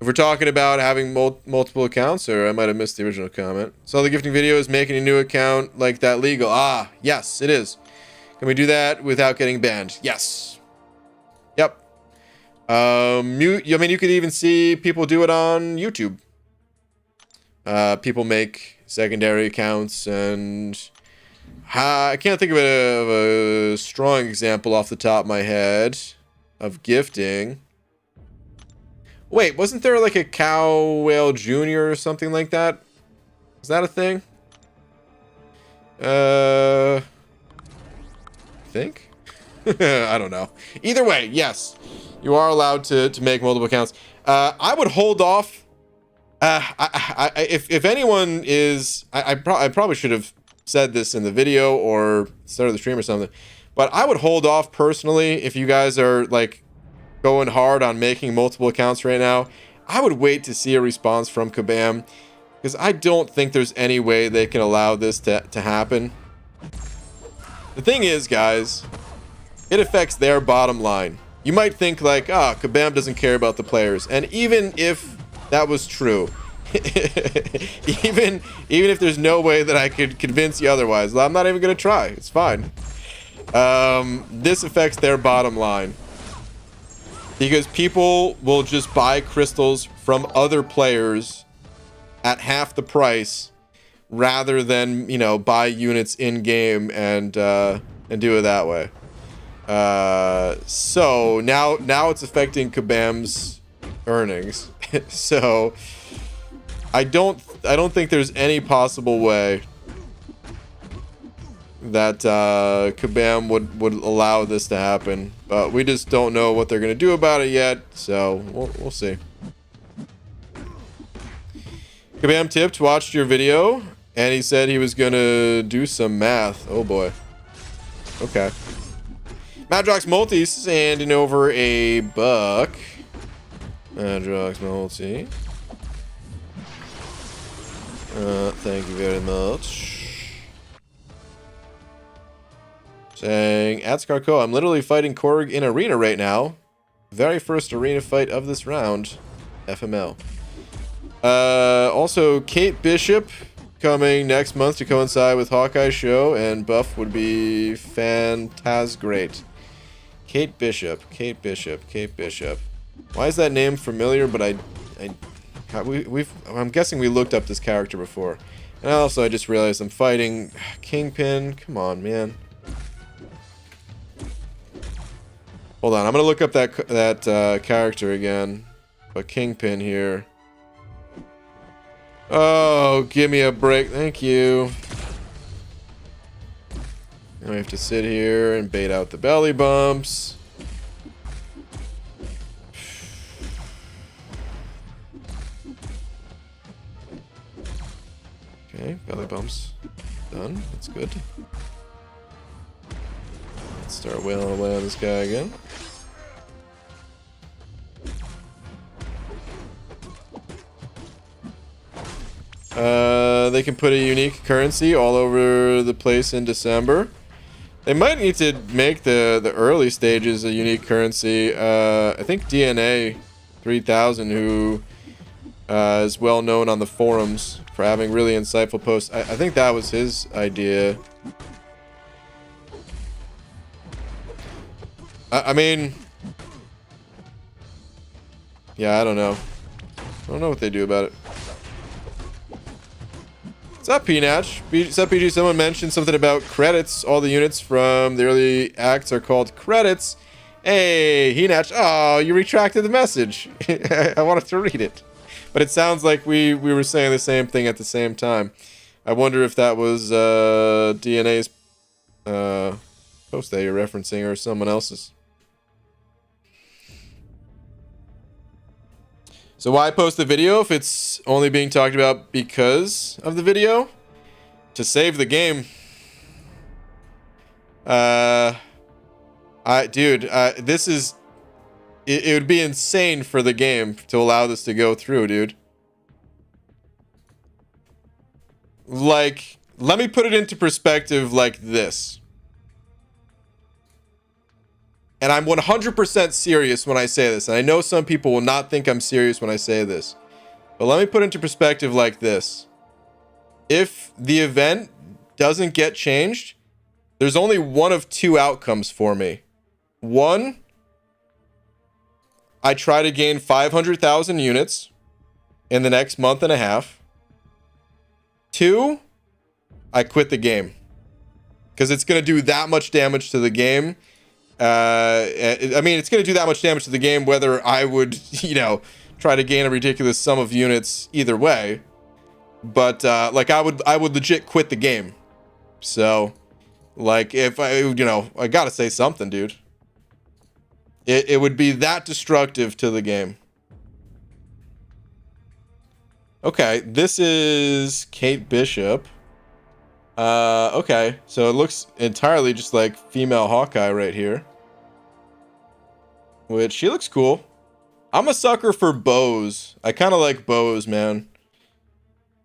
we're talking about having multiple accounts, or I might have missed the original comment. So the gifting video is making a new account like that legal. Ah, yes, it is. Can we do that without getting banned? Yes. Yep. Mute. I mean, you could even see people do it on YouTube. People make secondary accounts, and I can't think of a strong example off the top of my head of gifting. Wait, wasn't there like a Cow Whale Jr. or something like that? Is that a thing? I think? I don't know. Either way, yes. You are allowed to make multiple accounts. I would hold off. If anyone is... I probably should have said this in the video or started the stream or something. But I would hold off personally if you guys are like going hard on making multiple accounts right now. I would wait to see a response from Kabam, because I don't think there's any way they can allow this to happen. The thing is, guys, it affects their bottom line. You might think like, Kabam doesn't care about the players. And even if that was true, even if there's no way that I could convince you otherwise, I'm not even going to try. It's fine. This affects their bottom line. Because people will just buy crystals from other players at half the price rather than, you know, buy units in game and do it that way. So now it's affecting Kabam's earnings. So I don't think there's any possible way that Kabam would allow this to happen, but we just don't know what they're gonna do about it yet, so we'll see. Kabam tipped, watched your video, and he said he was gonna do some math. Oh boy. Okay. Madrox Multi sending over a buck. Madrox Multi. Thank you very much. Saying, Atscarco, I'm literally fighting Korg in arena right now. Very first arena fight of this round. FML. Also, Kate Bishop coming next month to coincide with Hawkeye show, and buff would be great. Kate Bishop. Why is that name familiar? But I'm guessing we looked up this character before. And also, I just realized I'm fighting Kingpin. Come on, man. Hold on, I'm gonna look up that character again. But Kingpin here. Oh, give me a break. Thank you. Now we have to sit here and bait out the belly bumps. Okay, belly bumps done. That's good. Let's start wailing away on this guy again. They can put a unique currency all over the place in December. They might need to make the early stages a unique currency. I think DNA 3000, who is well known on the forums for having really insightful posts. I think that was his idea. I mean, yeah, I don't know. I don't know what they do about it. What's up, P-Natch? What's up, PG? Someone mentioned something about credits. All the units from the early acts are called credits. Hey, He-Natch. Oh, you retracted the message. I wanted to read it. But it sounds like we were saying the same thing at the same time. I wonder if that was DNA's post that you're referencing or someone else's. So why post the video if it's only being talked about because of the video? To save the game. This is... It would be insane for the game to allow this to go through, dude. like, let me put it into perspective like this. And I'm 100% serious when I say this. And I know some people will not think I'm serious when I say this. But let me put it into perspective like this. If the event doesn't get changed, there's only one of two outcomes for me. One, I try to gain 500,000 units in the next month and a half. Two, I quit the game. Because it's going to do that much damage to the game. I mean, it's going to do that much damage to the game whether I would, you know, try to gain a ridiculous sum of units either way. But, like, I would legit quit the game. So, like, if I, you know, I gotta say something, dude. It would be that destructive to the game. Okay, this is Kate Bishop. Okay, so it looks entirely just like female Hawkeye right here. Which, she looks cool. I'm a sucker for bows. I kind of like bows, man.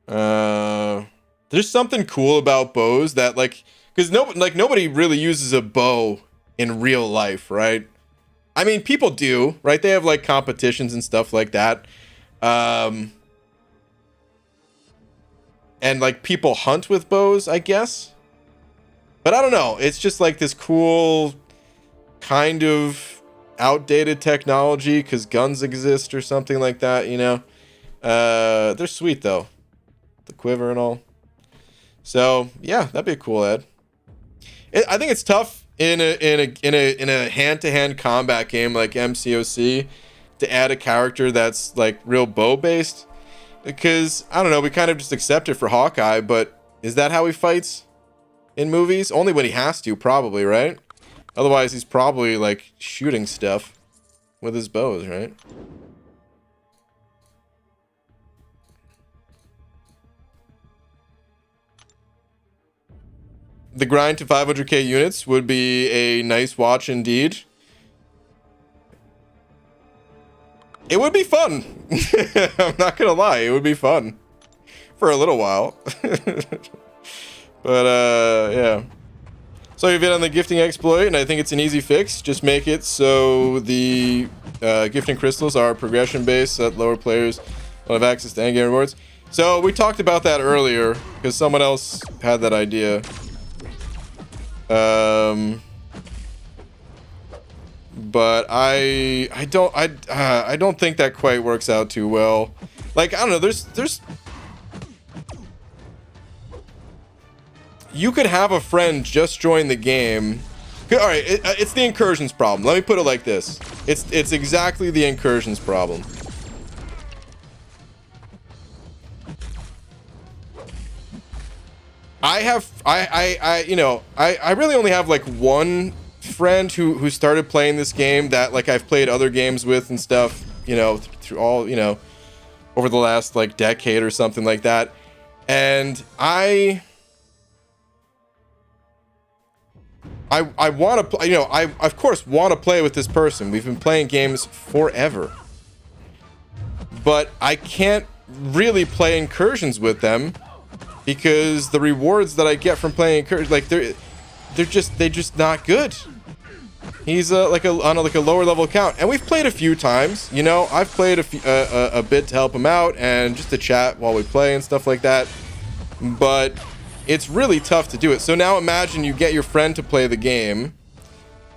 There's something cool about bows that, like, because nobody really uses a bow in real life, right? I mean, people do, right? They have, like, competitions and stuff like that. And, like, people hunt with bows, I guess. But I don't know. It's just, like, this cool kind of outdated technology because guns exist or something like that, you know? They're sweet, though. The quiver and all. So, yeah, that'd be a cool ad. I think it's tough in a hand-to-hand combat game like MCOC to add a character that's, like, real bow-based. Because, I don't know, we kind of just accept it for Hawkeye, but is that how he fights in movies? Only when he has to, probably, right? Otherwise, he's probably, like, shooting stuff with his bows, right? The grind to 500k units would be a nice watch indeed. It would be fun. I'm not gonna lie, it would be fun. For a little while. But, yeah. So you've been on the gifting exploit, and I think it's an easy fix. Just make it so the gifting crystals are progression-based, so that lower players will have access to endgame rewards. So we talked about that earlier, because someone else had that idea. But I don't think that quite works out too well. Like, I don't know, there's you could have a friend just join the game. All right, it's the incursions problem. Let me put it like this. It's exactly the incursions problem. I really only have like one friend who started playing this game that, like, I've played other games with and stuff, you know, through all, you know, over the last, like, decade or something like that. And I want to, you know, I of course want to play with this person. We've been playing games forever. But I can't really play incursions with them because the rewards that I get from playing incursions, like, they're just not good. He's on a lower level account, and we've played a few times. You know, I've played a bit to help him out and just to chat while we play and stuff like that. But it's really tough to do it. So now imagine you get your friend to play the game,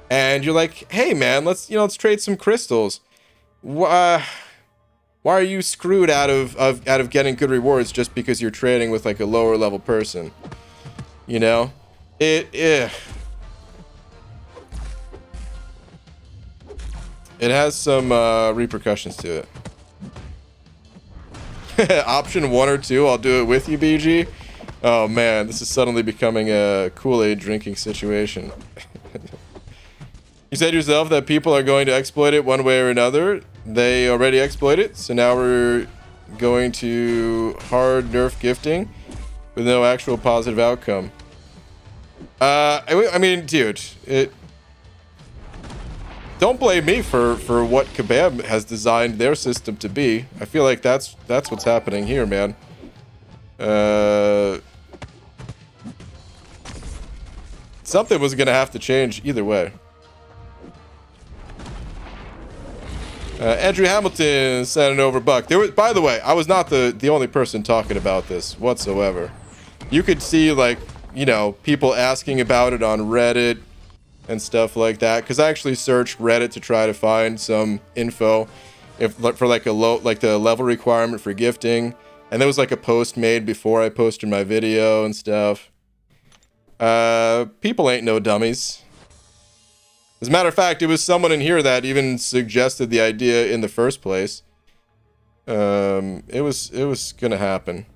and you're like, "Hey man, let's trade some crystals." Why are you screwed out of getting good rewards just because you're trading with, like, a lower level person? You know, it has some repercussions to it. Option 1 or 2, I'll do it with you, BG. Oh man, this is suddenly becoming a Kool-Aid drinking situation. You said yourself that people are going to exploit it one way or another. They already exploit it, so now we're going to hard nerf gifting with no actual positive outcome. I mean, dude, don't blame me for what Kabam has designed their system to be. I feel like that's what's happening here, man. something was gonna have to change either way. Andrew Hamilton sent it over Buck. There was, by the way, I was not the only person talking about this whatsoever. You could see, like, you know, people asking about it on Reddit and stuff like that, because I actually searched Reddit to try to find some info for like a low, like the level requirement for gifting, and there was like a post made before I posted my video and stuff. People ain't no dummies. As a matter of fact, it was someone in here that even suggested the idea in the first place. It was gonna happen.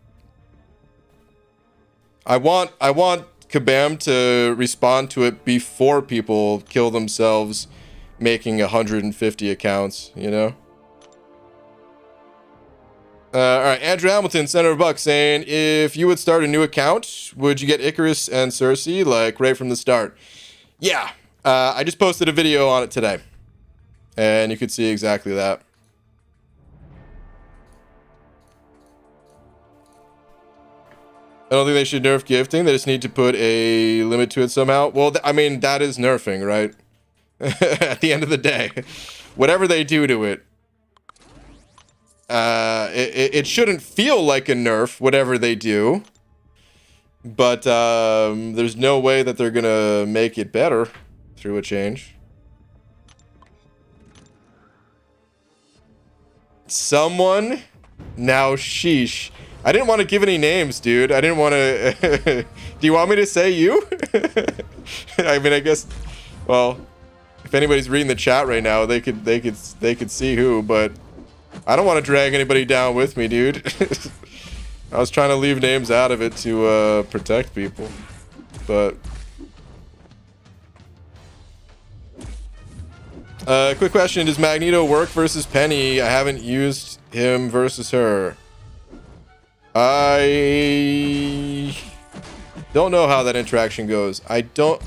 I want Kabam to respond to it before people kill themselves making 150 accounts, you know? Alright, Andrew Hamilton, Senator Buck, saying, if you would start a new account, would you get Icarus and Sersi, like, right from the start? Yeah. I just posted a video on it today, and you could see exactly that. I don't think they should nerf gifting. They just need to put a limit to it somehow. Well, I mean, that is nerfing, right? At the end of the day, whatever they do to it, it shouldn't feel like a nerf, whatever they do. But there's no way that they're gonna make it better through a change. Someone? Now, sheesh. I didn't want to give any names, dude. I didn't want to... Do you want me to say you? I mean, I guess... Well, if anybody's reading the chat right now, they could see who, but... I don't want to drag anybody down with me, dude. I was trying to leave names out of it to protect people. But... quick question, does Magneto work versus Penny? I haven't used him versus her. I don't know how that interaction goes. I don't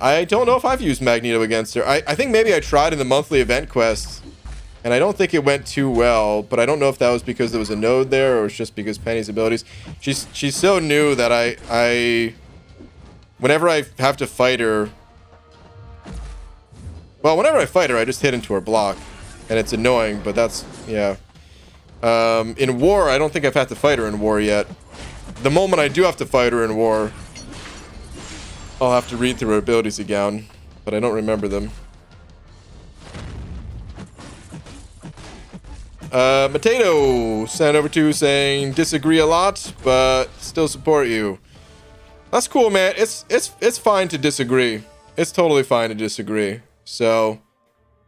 know if I've used Magneto against her. I think maybe I tried in the monthly event quest, and I don't think it went too well, but I don't know if that was because there was a node there or it's just because Penny's abilities. She's so new that I whenever I have to fight her, well, whenever I fight her, I just hit into her block, and it's annoying, but that's, yeah. In war, I don't think I've had to fight her in war yet. The moment I do have to fight her in war, I'll have to read through her abilities again, but I don't remember them. Mateo sent over to saying, disagree a lot, but still support you. That's cool, man. It's fine to disagree. It's totally fine to disagree. So,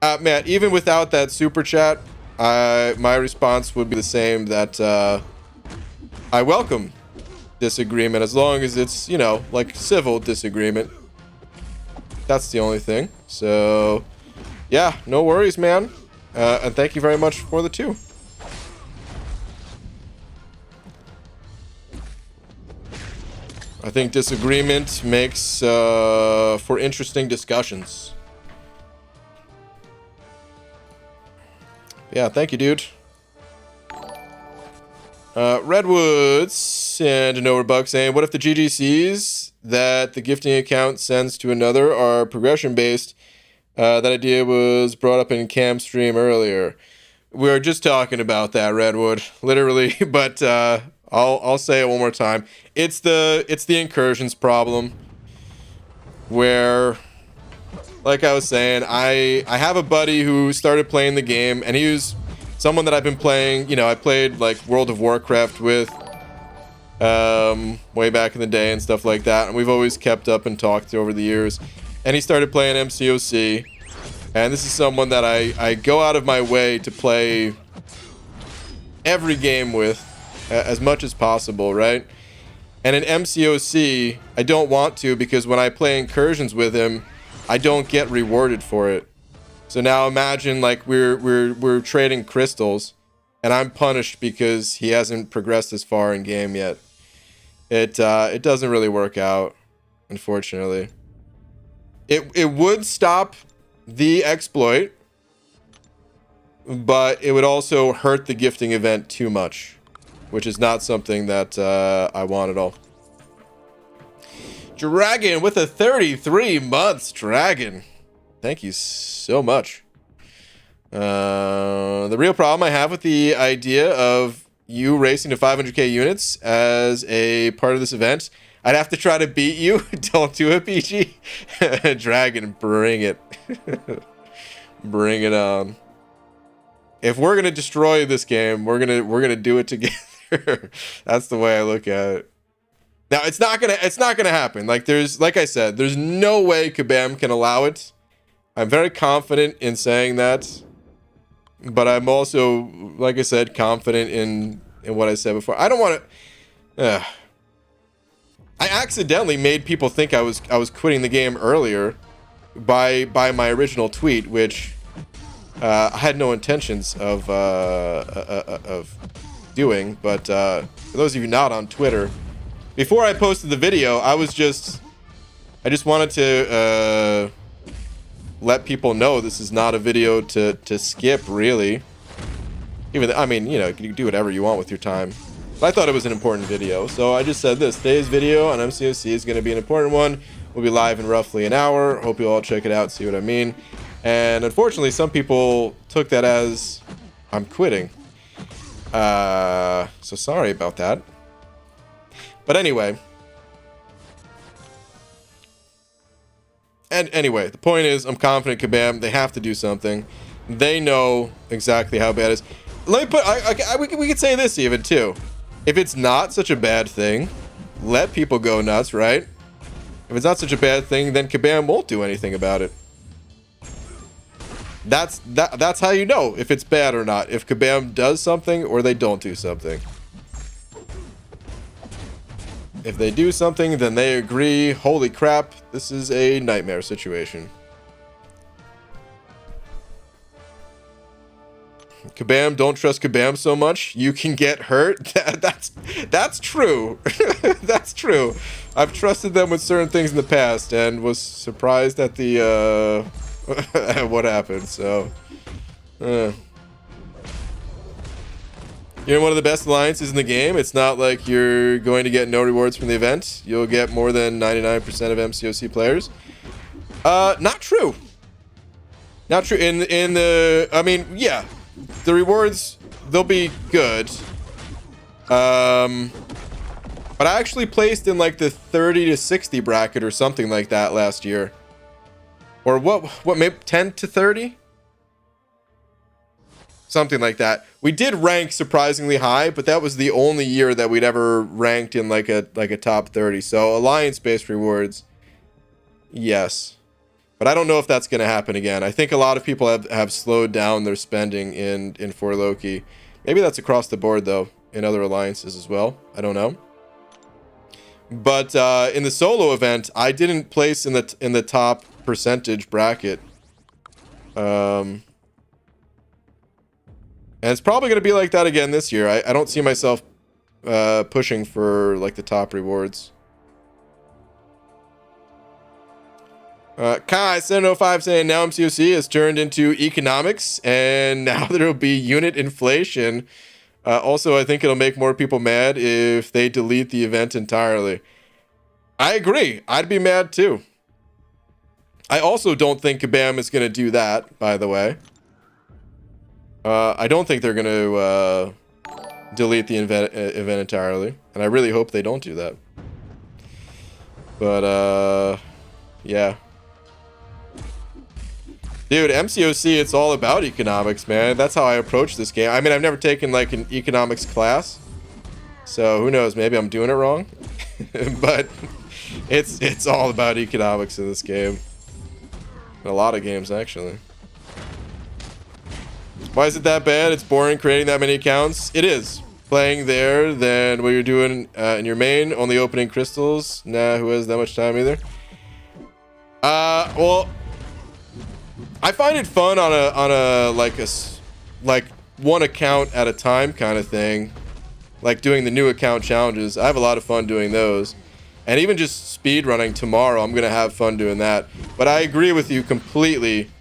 man, even without that super chat, my response would be the same, that I welcome disagreement as long as it's, you know, like civil disagreement. That's the only thing. So, yeah, no worries, man. And thank you very much for the 2. I think disagreement makes for interesting discussions. Yeah, thank you, dude. Redwoods and an overbuck saying, what if the GGCs that the gifting account sends to another are progression based? That idea was brought up in Cam's stream earlier. We were just talking about that, Redwood, literally, but I'll say it one more time. It's the incursions problem, where, like I was saying, I have a buddy who started playing the game, and he was someone that I've been playing, you know, I played like World of Warcraft with way back in the day and stuff like that, and we've always kept up and talked over the years. And he started playing MCOC, and this is someone that I go out of my way to play every game with as much as possible, right? And in MCOC, I don't want to, because when I play incursions with him, I don't get rewarded for it. So now imagine, like, we're trading crystals, and I'm punished because he hasn't progressed as far in game yet. It doesn't really work out, unfortunately. It would stop the exploit, but it would also hurt the gifting event too much, which is not something that I want at all. Dragon with a 33 months. Dragon. Thank you so much. The real problem I have with the idea of you racing to 500k units as a part of this event, I'd have to try to beat you. Don't do it, PG. Dragon, bring it. Bring it on. If we're gonna destroy this game, we're gonna do it together. That's the way I look at it. Now it's not gonna happen. Like I said, there's no way Kabam can allow it. I'm very confident in saying that, but I'm also, like I said, confident in what I said before. I don't want to. I accidentally made people think I was quitting the game earlier by my original tweet, which I had no intentions of doing. But for those of you not on Twitter, before I posted the video, I just wanted to let people know this is not a video to skip, really. I mean, you know, you can do whatever you want with your time. But I thought it was an important video, so I just said this. Today's video on MCOC is going to be an important one. We'll be live in roughly an hour. Hope you all check it out, see what I mean. And unfortunately, some people took that as I'm quitting. So sorry about that. But anyway. And anyway, the point is, I'm confident Kabam, they have to do something. They know exactly how bad it is. Let me put, we could say this even too. If it's not such a bad thing, let people go nuts, right? If it's not such a bad thing, then Kabam won't do anything about it. That's how you know if it's bad or not. If Kabam does something or they don't do something. If they do something, then they agree, holy crap, this is a nightmare situation. Kabam, don't trust Kabam so much. You can get hurt. That's true. That's true. I've trusted them with certain things in the past and was surprised at the what happened. So, you're in one of the best alliances in the game. It's not like you're going to get no rewards from the event. You'll get more than 99% of MCOC players. Not true. Not true. In the, I mean, yeah. The rewards, they'll be good. But I actually placed in like the 30 to 60 bracket or something like that last year. Or what maybe 10 to 30? Something like that. We did rank surprisingly high, but that was the only year that we'd ever ranked in like a top 30. So alliance-based rewards, yes. But I don't know if that's going to happen again. I think a lot of people have slowed down their spending in For Loki. Maybe that's across the board, though, in other alliances as well. I don't know. But in the solo event, I didn't place in the top percentage bracket. And it's probably going to be like that again this year. I don't see myself pushing for like the top rewards. Kai705 saying now MCOC has turned into economics and now there will be unit inflation. Also, I think it'll make more people mad if they delete the event entirely. I agree. I'd be mad too. I also don't think Kabam is going to do that, by the way. I don't think they're going to delete the event entirely. And I really hope they don't do that. But, yeah. Dude, MCOC, it's all about economics, man. That's how I approach this game. I mean, I've never taken, like, an economics class. So, who knows? Maybe I'm doing it wrong. But it's all about economics in this game. In a lot of games, actually. Why is it that bad? It's boring creating that many accounts. It is. Playing there than what you're doing in your main. Only opening crystals. Nah, who has that much time either? Well... I find it fun on a like one account at a time kind of thing, like doing the new account challenges. I have a lot of fun doing those, and even just speed running tomorrow, I'm gonna have fun doing that. But I agree with you completely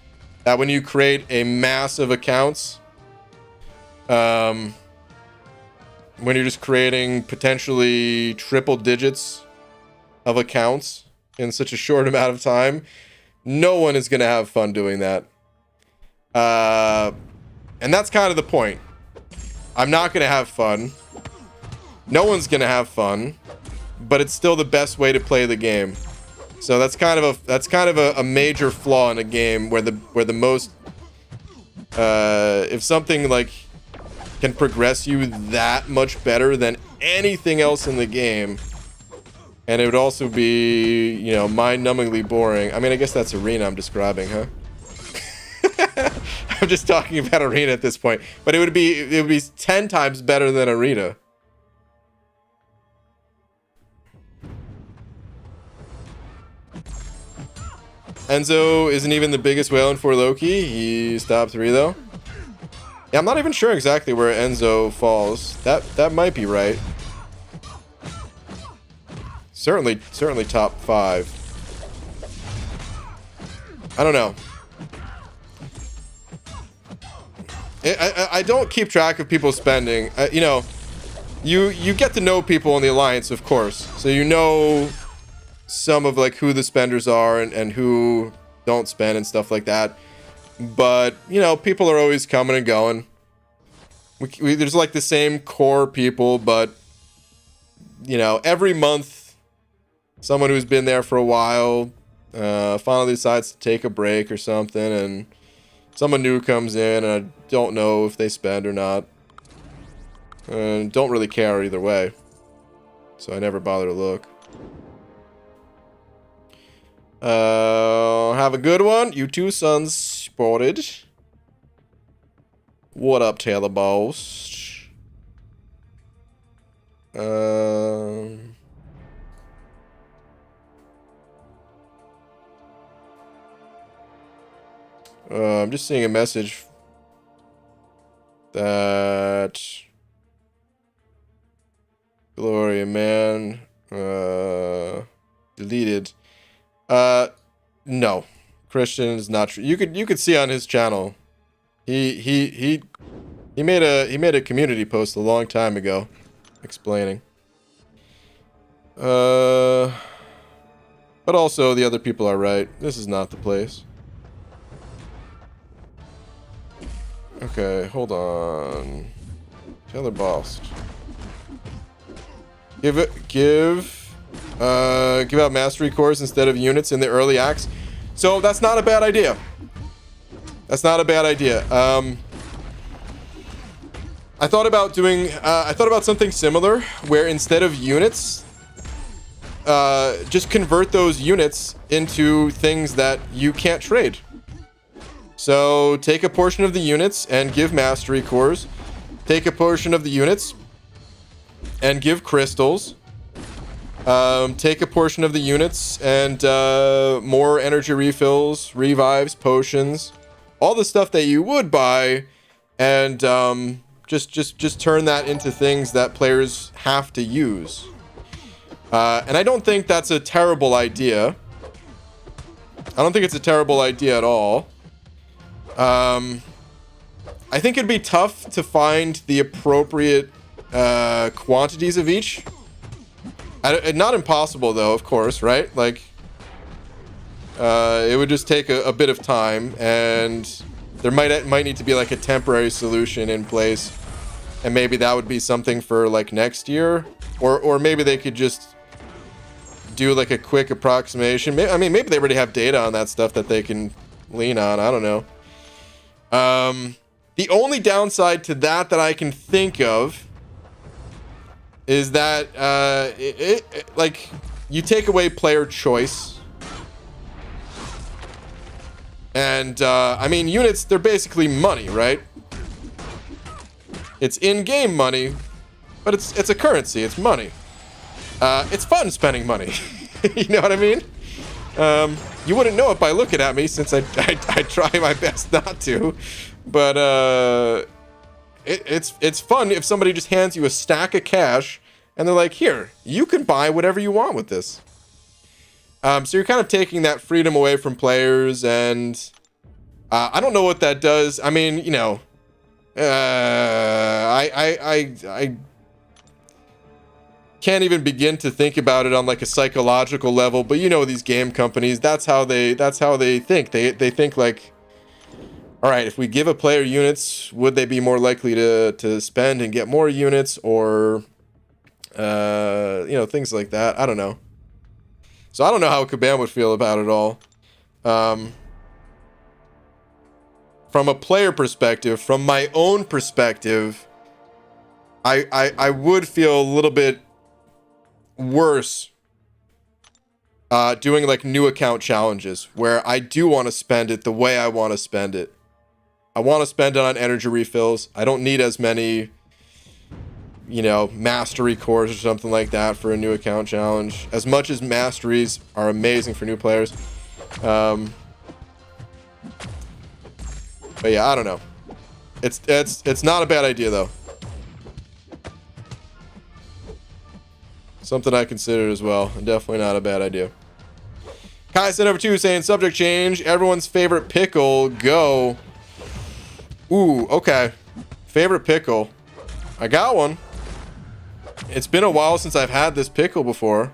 that when you create a massive accounts, when you're just creating potentially triple digits of accounts in such a short amount of time, no one is going to have fun doing that. And that's kind of the point. I'm not going to have fun. No one's going to have fun, but it's still the best way to play the game. So that's kind of a major flaw in a game where the most if something like can progress you that much better than anything else in the game, and it would also be, you know, mind-numbingly boring. I mean, I guess that's Arena I'm describing, huh? I'm just talking about Arena at this point, but it would be 10 times better than Arena. Enzo isn't even the biggest whale in for Loki. He's top 3 though. Yeah, I'm not even sure exactly where Enzo falls. That might be right. Certainly top 5. I don't know. I don't keep track of people's spending. You know, you get to know people in the Alliance, of course. So you know some of like who the spenders are and who don't spend and stuff like that. But, you know, people are always coming and going. There's like the same core people, but, you know, every month, someone who's been there for a while finally decides to take a break or something, and someone new comes in, and I don't know if they spend or not. And don't really care either way. So I never bother to look. Have a good one. You too, sons. Spotted. What up, Taylor Boss? I'm just seeing a message that Gloria man deleted. No, Christian is not true. You could see on his channel, he made a community post a long time ago, explaining. But also the other people are right. This is not the place. Okay, hold on. Taylor Bost. Give out mastery cores instead of units in the early acts. So that's not a bad idea. That's not a bad idea. I thought about something similar where instead of units, just convert those units into things that you can't trade. So take a portion of the units and give mastery cores. Take a portion of the units and give crystals. Take a portion of the units and more energy refills, revives, potions, all the stuff that you would buy, and just turn that into things that players have to use. And I don't think that's a terrible idea. I don't think it's a terrible idea at all. I think it'd be tough to find the appropriate quantities of each. Not impossible though, of course, right? Like, it would just take a bit of time, and there might need to be like a temporary solution in place, and maybe that would be something for like next year, or maybe they could just do like a quick approximation. I mean, maybe they already have data on that stuff that they can lean on. I don't know. The only downside to that I can think of is that like you take away player choice, and I mean, units, they're basically money, right? It's in-game money, but it's a currency. It's money. It's fun spending money. You know what I mean? You wouldn't know it by looking at me, since I try my best not to, but it's fun if somebody just hands you a stack of cash and they're like, here, you can buy whatever you want with this. So you're kind of taking that freedom away from players, and I don't know what that does. I mean, you know, can't even begin to think about it on like a psychological level, but you know, these game companies, that's how they think. They think like, all right, if we give a player units, would they be more likely to spend and get more units, or you know, things like that. I don't know. So I don't know how Kabam would feel about it all. From a player perspective, from my own perspective, I would feel a little bit worse doing like new account challenges where I do want to spend it the way I want to spend it. I want to spend it on energy refills. I don't need as many, you know, mastery cores or something like that for a new account challenge. As much as masteries are amazing for new players. But yeah, I don't know. It's not a bad idea though. Something I considered as well, and definitely not a bad idea. Kai sent over 2 saying subject change. Everyone's favorite pickle. Go. Ooh, okay. Favorite pickle. I got one. It's been a while since I've had this pickle before.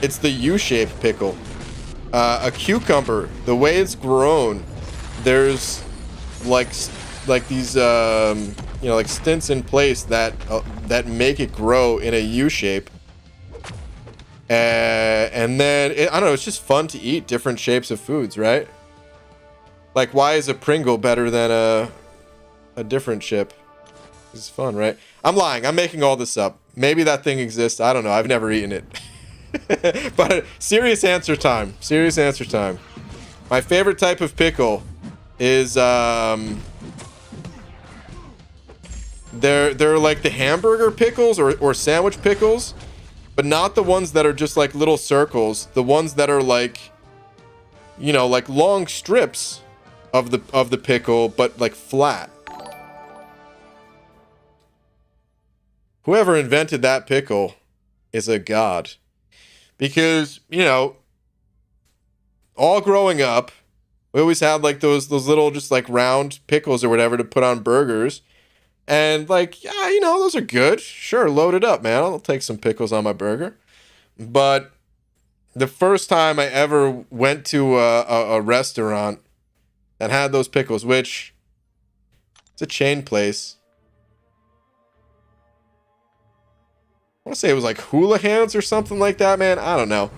It's the U-shaped pickle. A cucumber. The way it's grown, there's like these you know, like stints in place that make it grow in a U shape. And then I don't know. It's just fun to eat different shapes of foods, right? Like, why is a Pringle better than a different chip? It's fun, right? I'm lying. I'm making all this up. Maybe that thing exists. I don't know. I've never eaten it. But serious answer time. Serious answer time. My favorite type of pickle is they're like the hamburger pickles or sandwich pickles, but not the ones that are just like little circles. The ones that are like, you know, like long strips of the pickle, but like flat. Whoever invented that pickle is a god. Because, you know, all growing up, we always had like those little just like round pickles or whatever to put on burgers. And like, yeah, you know, those are good. Sure, load it up, man. I'll take some pickles on my burger. But the first time I ever went to a restaurant that had those pickles, which it's a chain place. I want to say it was like Hula Hands or something like that, man. I don't know.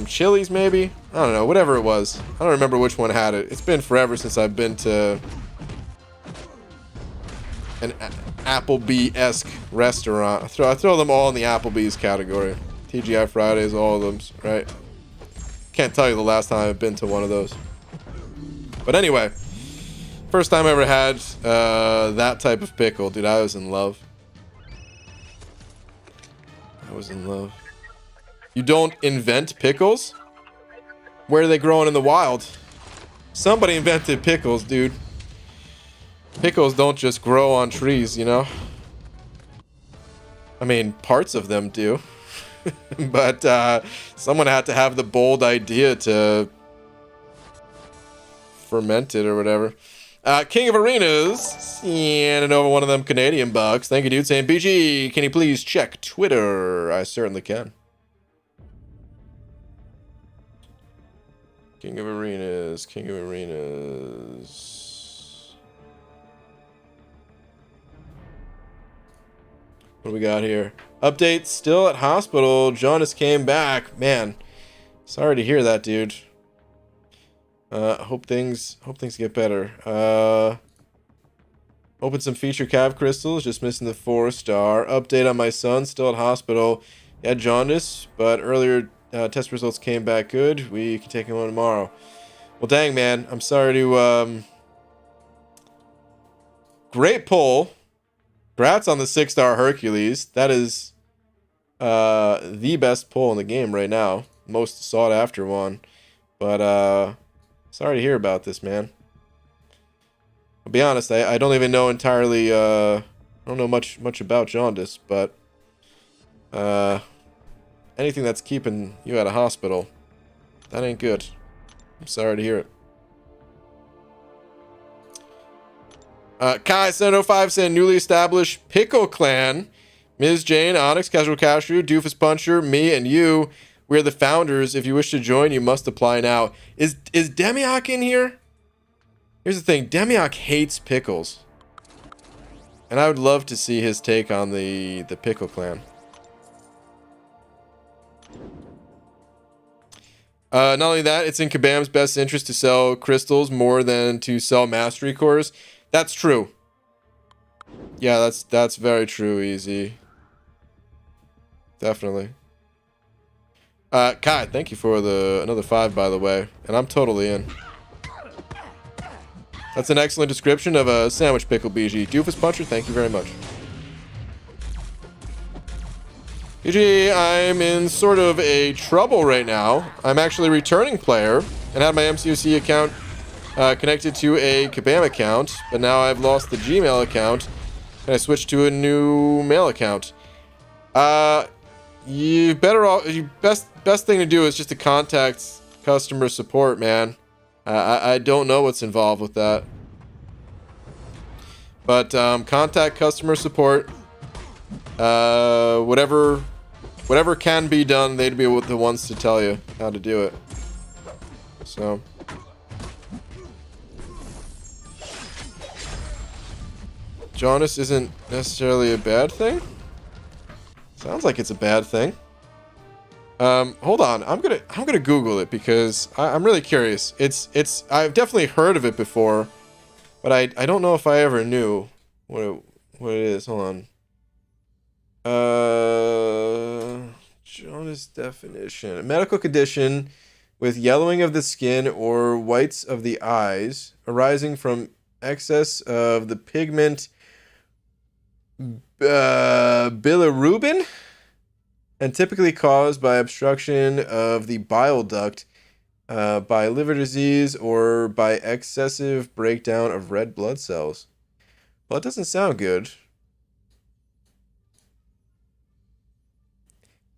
Chili's maybe? I don't know. Whatever it was. I don't remember which one had it. It's been forever since I've been to an Applebee-esque restaurant. I throw them all in the Applebee's category. TGI Fridays, all of them, right? Can't tell you the last time I've been to one of those. But anyway, first time I ever had that type of pickle, dude, I was in love. I was in love. You don't invent pickles? Where are they growing in the wild? Somebody invented pickles, dude. Pickles don't just grow on trees, you know? I mean, parts of them do. But someone had to have the bold idea to ferment it or whatever. King of Arenas, sending over one of them Canadian bucks. Thank you, dude. Saying, BG, can you please check Twitter? I certainly can. King of Arenas, King of Arenas. What do we got here? Update, still at hospital. Jonas came back. Man, sorry to hear that, dude. Hope things get better. Open some feature cav crystals, just missing the 4-star. Update on my son, still at hospital. He had jaundice, but earlier test results came back good. We can take him on tomorrow. Well, dang, man. I'm sorry to... Great pull. Congrats on the 6-star Hercules. That is the best pull in the game right now. Most sought after one. But sorry to hear about this, man. I'll be honest, I don't even know entirely I don't know much about jaundice, but anything that's keeping you at a hospital, that ain't good. I'm sorry to hear it. Kai705 saying newly established Pickle Clan. Ms. Jane, Onyx, Casual Cashew, Doofus Puncher, me, and you. We're the founders. If you wish to join, you must apply now. Is Demiok in here? Here's the thing. Demiok hates pickles. And I would love to see his take on the Pickle Clan. Not only that, it's in Kabam's best interest to sell crystals more than to sell mastery cores. That's true. Yeah, that's very true, Easy. Definitely. Kai, thank you for another 5, by the way. And I'm totally in. That's an excellent description of a sandwich pickle, BG. Doofus Puncher, thank you very much. BG, I'm in sort of a trouble right now. I'm actually a returning player and had my MCOC account connected to a Kabam account, but now I've lost the Gmail account and I switched to a new mail account. Best thing to do is just to contact customer support, man. I don't know what's involved with that. But contact customer support. Whatever can be done, they'd be the ones to tell you how to do it. So. Jaundice isn't necessarily a bad thing. Sounds like it's a bad thing. Hold on. I'm gonna Google it because I'm really curious. I've definitely heard of it before, but I don't know if I ever knew what it is. Hold on. Jaundice definition: a medical condition with yellowing of the skin or whites of the eyes arising from excess of the pigment bilirubin, and typically caused by obstruction of the bile duct, by liver disease, or by excessive breakdown of red blood cells. Well, it doesn't sound good.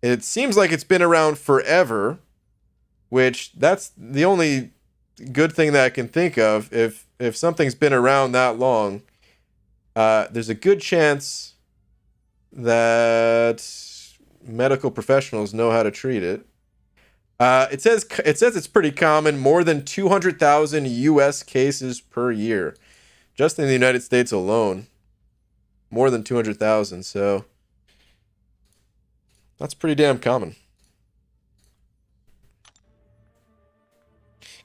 It seems like it's been around forever, which that's the only good thing that I can think of. If something's been around that long, there's a good chance that medical professionals know how to treat it. It says it's pretty common, more than 200,000 U.S. cases per year, just in the United States alone. More than 200,000, so that's pretty damn common.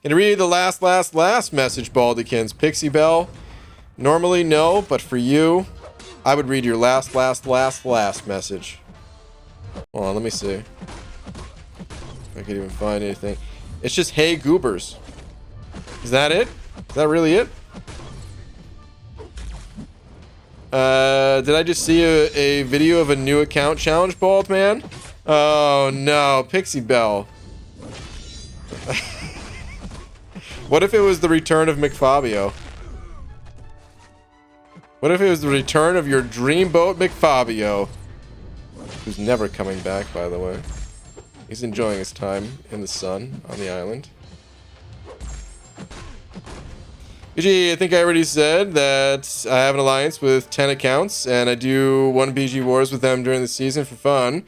Gonna read the last message, Baldykins. Pixie Bell. Normally, no, but for you, I would read your last message. Hold on, let me see. If I could even find anything. It's just, hey, goobers. Is that it? Is that really it? Did I just see a video of a new account challenge, Bald Man? Oh, no. Pixie Bell. What if it was the return of McFabio? What if it was the return of your dreamboat McFabio? Who's never coming back, by the way. He's enjoying his time in the sun on the island. BG, I think I already said that I have an alliance with 10 accounts, and I do 1 BG Wars with them during the season for fun.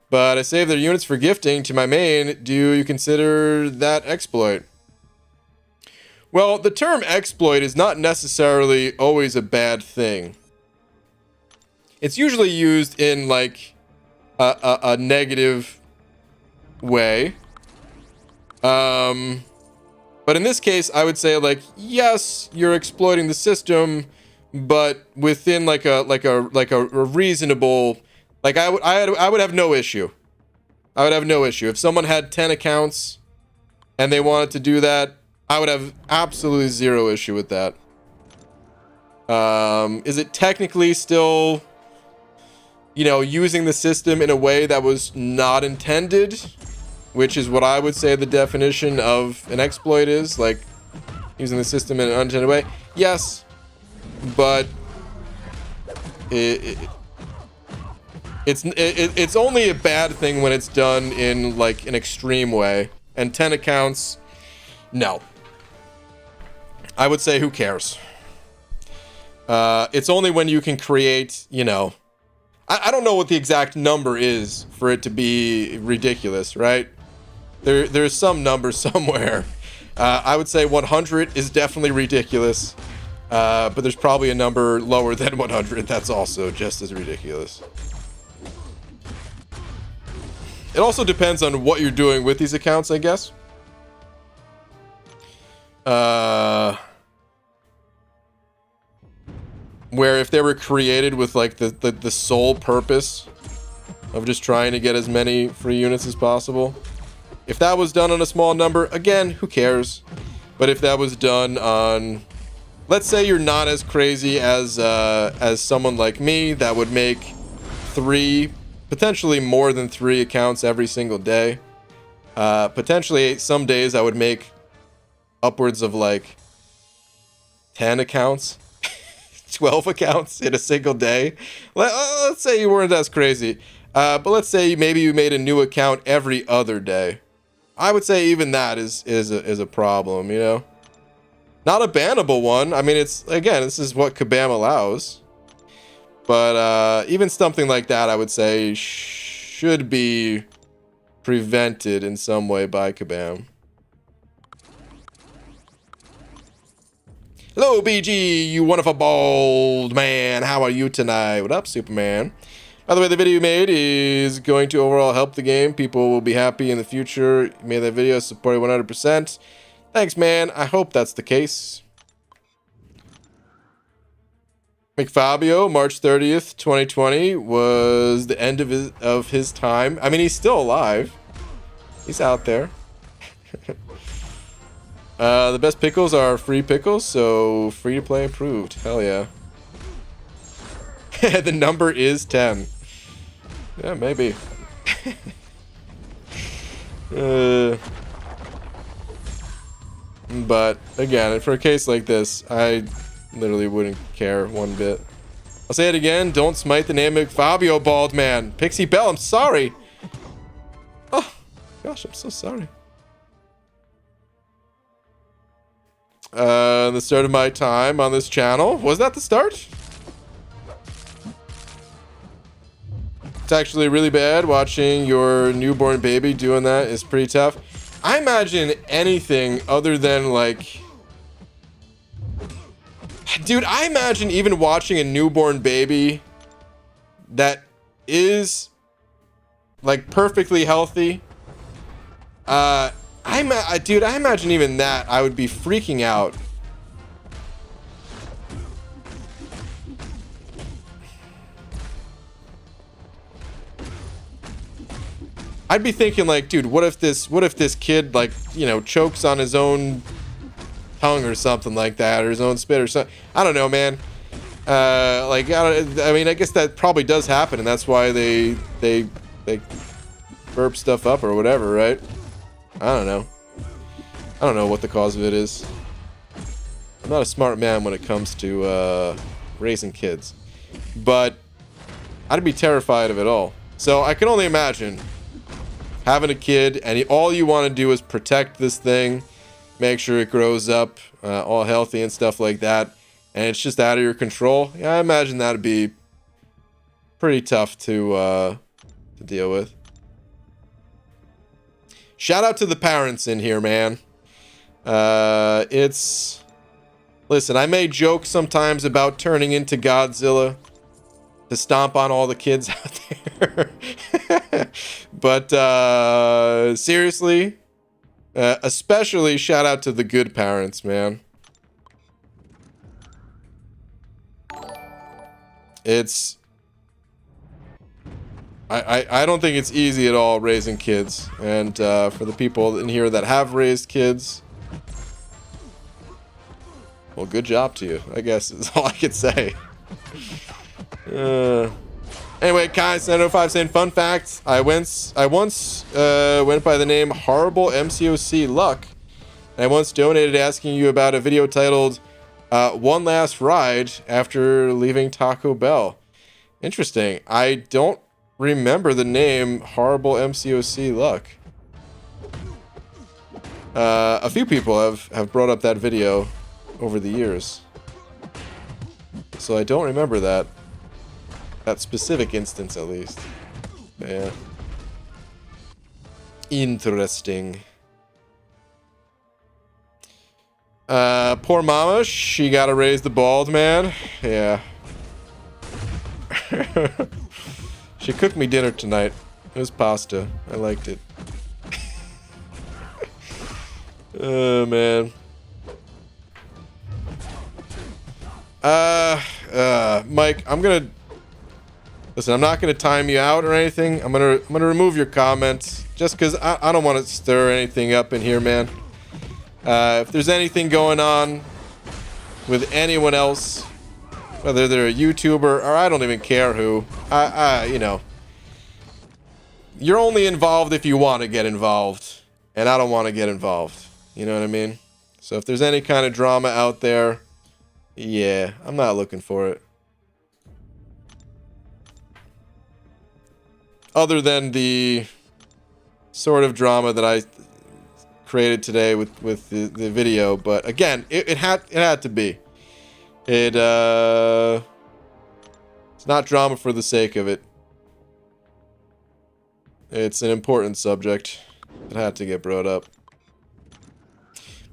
But I save their units for gifting to my main. Do you consider that exploit? Well, the term exploit is not necessarily always a bad thing. It's usually used in, like, a negative way. But in this case, I would say, like, yes, you're exploiting the system, but within like a reasonable, like, I would have no issue. I would have no issue if someone had 10 accounts and they wanted to do that. I would have absolutely zero issue with that. Is it technically still, you know, using the system in a way that was not intended? Which is what I would say the definition of an exploit is, like using the system in an unintended way. Yes, but it's only a bad thing when it's done in like an extreme way. And 10 accounts, no. I would say who cares? It's only when you can create, you know, I don't know what the exact number is for it to be ridiculous, right? There's some number somewhere. I would say 100 is definitely ridiculous. But there's probably a number lower than 100 that's also just as ridiculous. It also depends on what you're doing with these accounts, I guess. Where if they were created with like the sole purpose of just trying to get as many free units as possible. If that was done on a small number, again, who cares? But if that was done on, let's say you're not as crazy as someone like me that would make 3, potentially more than 3 accounts every single day. Potentially some days I would make upwards of like 10 accounts, 12 accounts in a single day. Let's say you weren't as crazy. But let's say maybe you made a new account every other day. I would say even that is a problem, you know? Not a bannable one. I mean, it's, again, this is what Kabam allows. But even something like that, I would say, should be prevented in some way by Kabam. Hello, BG, you wonderful bald man. How are you tonight? What up, Superman? By the way, the video you made is going to overall help the game. People will be happy in the future. You made that video, supported 100%. Thanks, man. I hope that's the case. McFabio, March 30th, 2020 was the end of his time. I mean, he's still alive. He's out there. The best pickles are free pickles, so free to play approved. Hell yeah. The number is 10. Yeah, maybe. But again, for a case like this, I literally wouldn't care one bit. I'll say it again, don't smite the name of Fabio, bald man. Pixie Bell, I'm sorry. Oh, gosh, I'm so sorry. The start of my time on this channel. Was that the start? It's actually really bad. Watching your newborn baby doing that is pretty tough. I imagine anything other than like... Dude, I imagine even watching a newborn baby that is like perfectly healthy. Dude, I imagine even that I would be freaking out. I'd be thinking like, dude, what if this kid, like, you know, chokes on his own tongue or something like that, or his own spit or something. I don't know, man. I mean, I guess that probably does happen, and that's why they burp stuff up or whatever, right? I don't know. I don't know what the cause of it is. I'm not a smart man when it comes to raising kids, but I'd be terrified of it all. So I can only imagine having a kid, and all you want to do is protect this thing, make sure it grows up all healthy and stuff like that, and it's just out of your control. Yeah, I imagine that'd be pretty tough to deal with. Shout out to the parents in here, man. Listen, I may joke sometimes about turning into Godzilla to stomp on all the kids out there. But seriously, especially shout out to the good parents, man. I don't think it's easy at all raising kids, and for the people in here that have raised kids, well, good job to you, I guess is all I could say. Anyway, Kai705 saying, fun fact, I once went by the name Horrible MCOC Luck, and I once donated asking you about a video titled One Last Ride after leaving Taco Bell. Interesting. I don't remember the name Horrible MCOC Luck. A few people have brought up that video over the years. so I don't remember that specific instance, at least. Yeah. Interesting. Poor mama, she gotta raise the bald man. Yeah. She cooked me dinner tonight. It was pasta. I liked it. Oh, man. Mike, listen, I'm not gonna time you out or anything. I'm gonna remove your comments just because I don't want to stir anything up in here, man. If there's anything going on with anyone else, whether they're a YouTuber or I don't even care who, you know, you're only involved if you want to get involved, and I don't want to get involved. You know what I mean? So if there's any kind of drama out there, yeah, I'm not looking for it. Other than the sort of drama that I created today with the video, but again, it had to be. It's not drama for the sake of it. It's an important subject. It had to get brought up.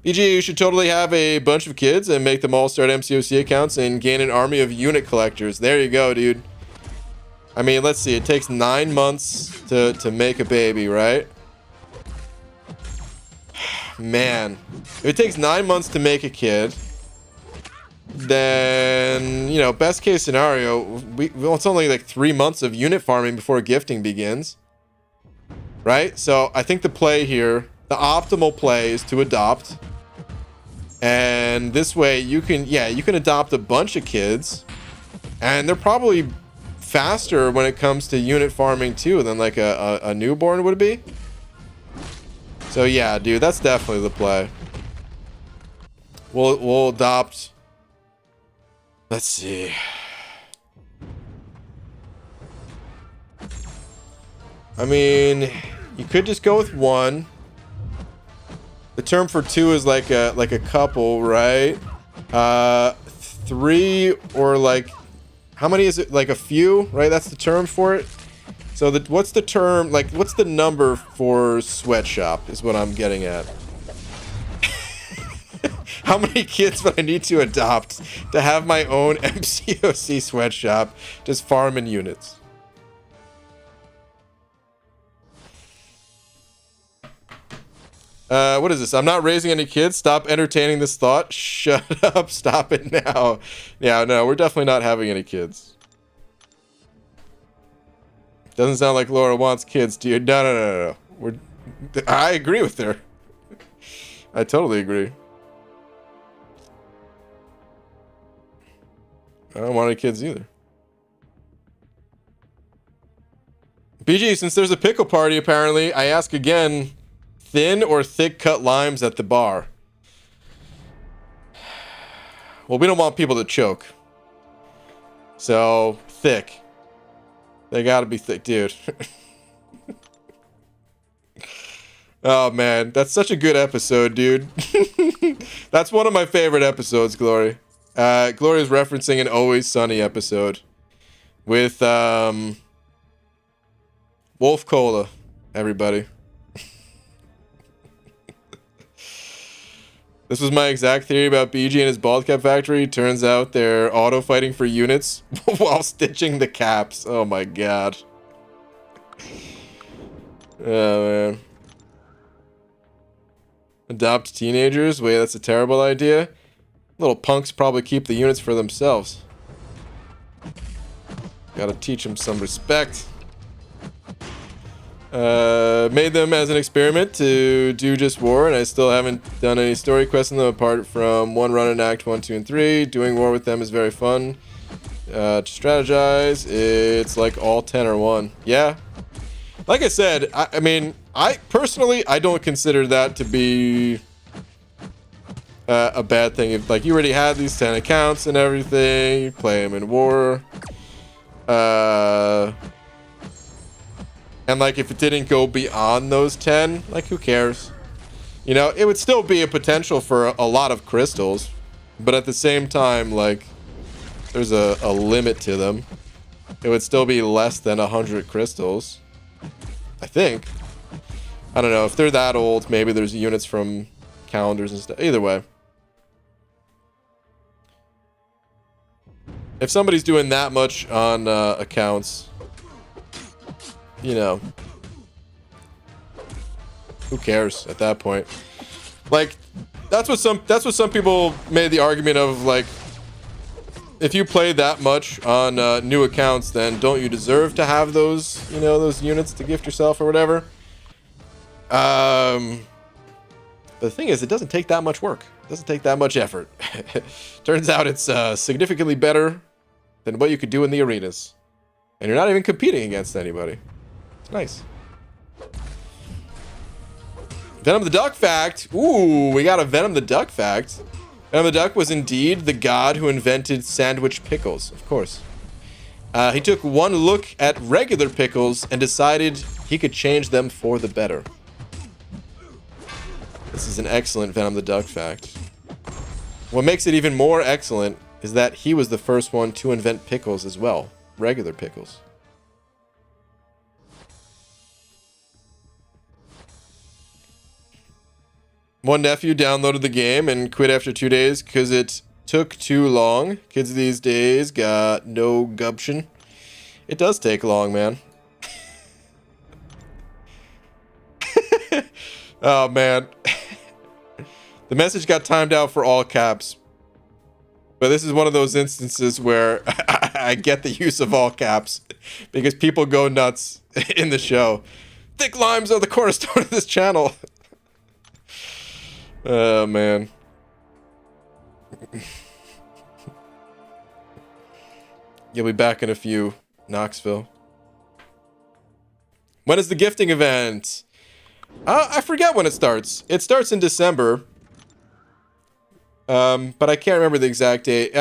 BG, you should totally have a bunch of kids and make them all start MCOC accounts and gain an army of unit collectors. There you go, dude. I mean, let's see. It takes 9 months to make a baby, right? Man. If it takes 9 months to make a kid, then, you know, best case scenario, it's only like 3 months of unit farming before gifting begins. Right? So I think the play here, the optimal play is to adopt. And this way you can adopt a bunch of kids. And they're probably faster when it comes to unit farming too than like a newborn would be. So yeah, dude, that's definitely the play. We'll adopt. Let's see. I mean, you could just go with one. The term for two is like a couple, right? 3 or like, how many is it? Like a few, right? That's the term for it. So what's the term? Like, what's the number for sweatshop? Is what I'm getting at. How many kids would I need to adopt to have my own MCOC sweatshop, just farming units? What is this? I'm not raising any kids. Stop entertaining this thought. Shut up. Stop it now. Yeah, no, we're definitely not having any kids. Doesn't sound like Laura wants kids, dude. No. I agree with her. I totally agree. I don't want any kids either. BG, since there's a pickle party, apparently, I ask again, thin or thick cut limes at the bar? Well, we don't want people to choke. So, thick. They gotta be thick, dude. Oh, man. That's such a good episode, dude. That's one of my favorite episodes, Glory. Glory is referencing an Always Sunny episode with Wolf Cola, everybody. This was my exact theory about BG and his bald cap factory. Turns out they're auto fighting for units while stitching the caps. Oh my god. Oh man. Adopt teenagers? Wait, that's a terrible idea. Little punks probably keep the units for themselves. Gotta teach them some respect. Made them as an experiment to do just war, and I still haven't done any story quests in them apart from one run in Act 1, 2, and 3. Doing war with them is very fun. To strategize, it's like all 10 or 1. Yeah. Like I said, I mean, I personally, I don't consider that to be a bad thing. If like you already had these 10 accounts and everything, you play them in war. And like if it didn't go beyond those 10, like who cares? You know, it would still be a potential for a lot of crystals, but at the same time, like there's a limit to them. It would still be less than 100 crystals, I think. I don't know. If they're that old, maybe there's units from calendars and stuff. Either way. If somebody's doing that much on accounts, you know, who cares at that point? Like, that's what some people made the argument of, like, if you play that much on new accounts, then don't you deserve to have those, you know, those units to gift yourself or whatever? But the thing is, it doesn't take that much work. It doesn't take that much effort. Turns out it's significantly better than what you could do in the arenas. And you're not even competing against anybody. It's nice. Venom the Duck fact. Ooh, we got a Venom the Duck fact. Venom the Duck was indeed the god who invented sandwich pickles, of course. He took one look at regular pickles and decided he could change them for the better. This is an excellent Venom the Duck fact. What makes it even more excellent is that he was the first one to invent pickles as well. Regular pickles. One nephew downloaded the game and quit after 2 days because it took too long. Kids these days got no gumption. It does take long, man. Oh, man. The message got timed out for all caps. But this is one of those instances where I get the use of all caps because people go nuts in the show. Thick limes are the cornerstone of this channel. Oh, man. You'll be back in a few, Knoxville. When is the gifting event? I forget when it starts. It starts in December. But I can't remember the exact date.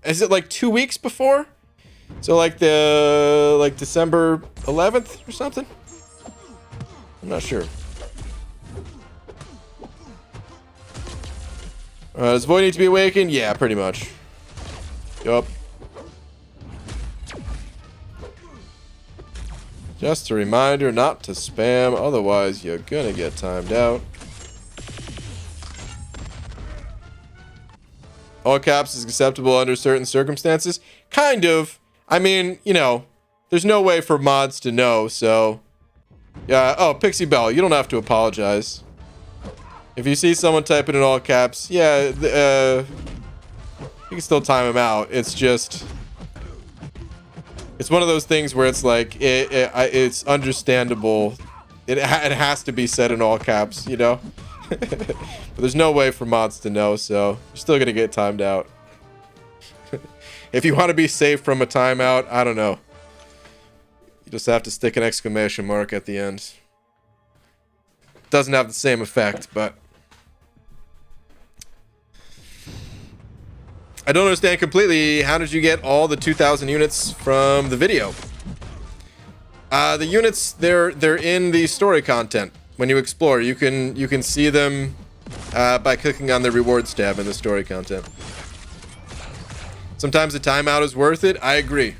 Is it like 2 weeks before? So like December 11th or something? I'm not sure. Does Void need to be awakened? Yeah, pretty much. Yup. Just a reminder not to spam, otherwise you're gonna get timed out. All caps is acceptable under certain circumstances. Kind of. I mean, you know, there's no way for mods to know, so... Yeah, oh, Pixie Bell, you don't have to apologize. If you see someone typing in all caps, yeah, you can still time them out. It's just... It's one of those things where it's like, it's understandable. It has to be said in all caps, you know? But there's no way for mods to know, so you're still gonna get timed out. If you want to be safe from a timeout, I don't know. You just have to stick an exclamation mark at the end. Doesn't have the same effect, but... I don't understand completely. How did you get all the 2,000 units from the video? The units, they're in the story content. When you explore, you can see them by clicking on the rewards tab in the story content. Sometimes the timeout is worth it. I agree.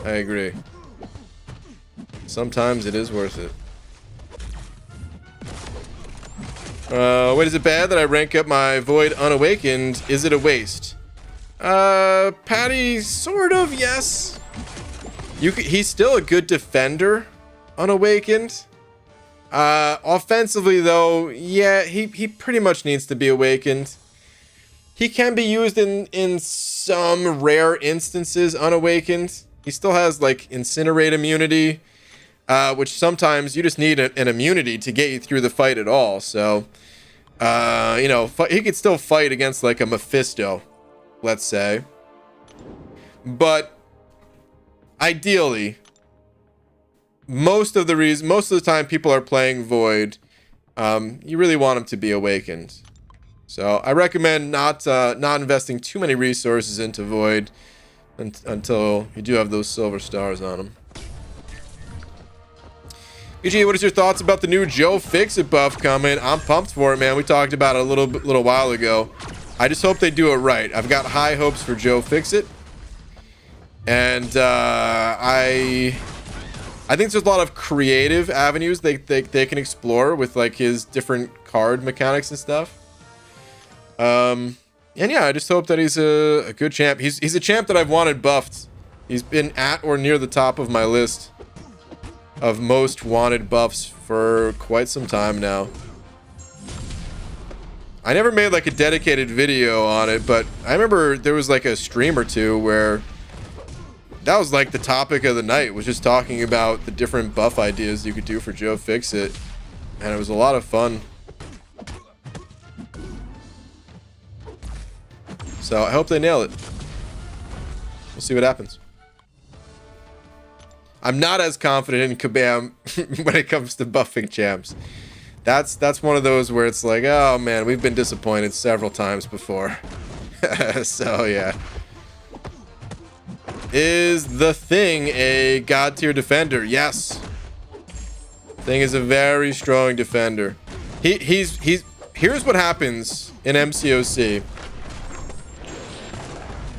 I agree. Sometimes it is worth it. Wait, is it bad that I rank up my Void unawakened? Is it a waste? Patty, sort of, yes. He's still a good defender, unawakened. Offensively, though, yeah, he pretty much needs to be awakened. He can be used in some rare instances, unawakened. He still has, like, incinerate immunity, which sometimes you just need an immunity to get you through the fight at all. So, you know, he could still fight against, like, a Mephisto, let's say. But ideally, most of the time people are playing Void, you really want him to be awakened. So I recommend not investing too many resources into Void until you do have those silver stars on him. EG, what is your thoughts about the new Joe Fix-It buff coming? I'm pumped for it, man. We talked about it a little while ago. I just hope they do it right. I've got high hopes for Joe Fix-It. And I think there's a lot of creative avenues they can explore with like his different card mechanics and stuff. And yeah, I just hope that he's a good champ. He's a champ that I've wanted buffed. He's been at or near the top of my list of most wanted buffs for quite some time now. I never made like a dedicated video on it, but I remember there was like a stream or two where that was like the topic of the night, was just talking about the different buff ideas you could do for Joe Fixit. And it was a lot of fun. So I hope they nail it. We'll see what happens. I'm not as confident in Kabam when it comes to buffing champs. That's one of those where it's like, oh man, we've been disappointed several times before. So yeah. Is the Thing a god tier defender? Yes. Thing is a very strong defender. He's here's what happens in MCOC.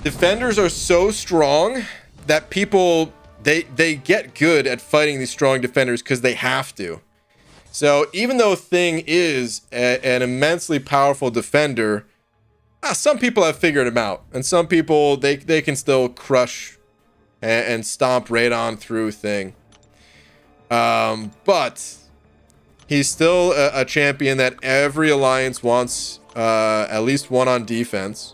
Defenders are so strong that people they get good at fighting these strong defenders because they have to. So even though Thing is an immensely powerful defender, some people have figured him out, and some people they can still crush and stomp right on through Thing. But he's still a champion that every alliance wants at least one on defense.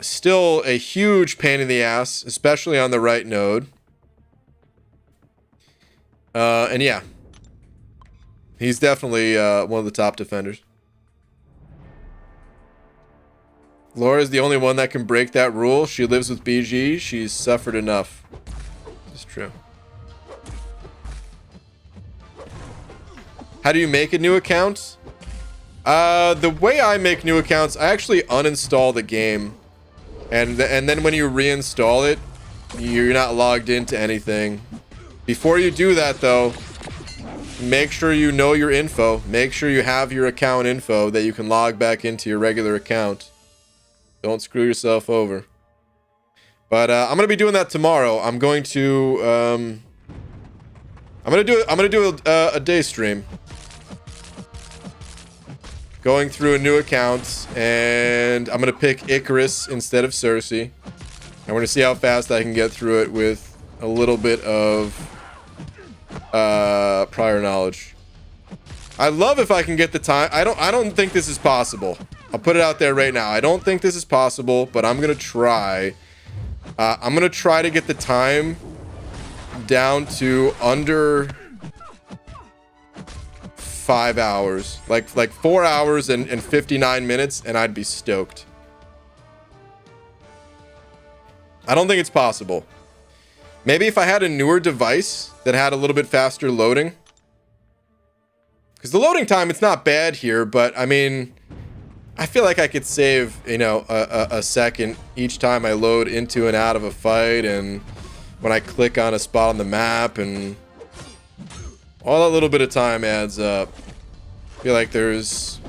Still a huge pain in the ass, especially on the right node. And yeah, he's definitely one of the top defenders. Laura's the only one that can break that rule. She lives with BG. She's suffered enough. It's true. How do you make a new account? The way I make new accounts, I actually uninstall the game. And then when you reinstall it, you're not logged into anything. Before you do that, though, make sure you know your info. Make sure you have your account info that you can log back into your regular account. Don't screw yourself over. But I'm gonna be doing that tomorrow. I'm going to I'm gonna do a day stream. Going through a new account, and I'm gonna pick Icarus instead of Sersi. And we're gonna see how fast I can get through it with a little bit of prior knowledge. I love if I can get the time. I don't think this is possible. I'll put it out there right now. I don't think this is possible, but I'm gonna try. I'm gonna try to get the time down to under 5 hours, like 4 hours and 59 minutes, and I'd be stoked. I don't think it's possible. Maybe if I had a newer device that had a little bit faster loading, because the loading time, it's not bad here, but I mean, I feel like I could save, you know, a second each time I load into and out of a fight, and when I click on a spot on the map, and all that little bit of time adds up. I feel like there's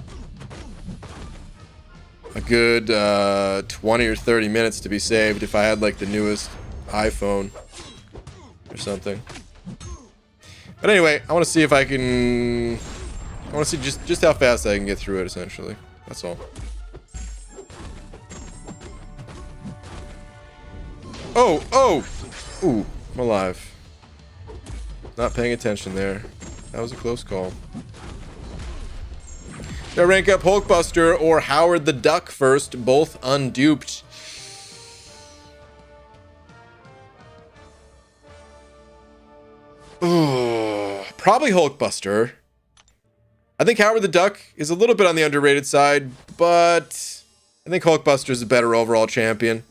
a good 20 or 30 minutes to be saved if I had like the newest iPhone or something. But anyway, I want to see if I can... I want to see just how fast I can get through it, essentially. That's all. Oh! Ooh, I'm alive. Not paying attention there. That was a close call. Should I rank up Hulkbuster or Howard the Duck first? Both unduped. Ooh, probably Hulkbuster. I think Howard the Duck is a little bit on the underrated side, but I think Hulkbuster is a better overall champion.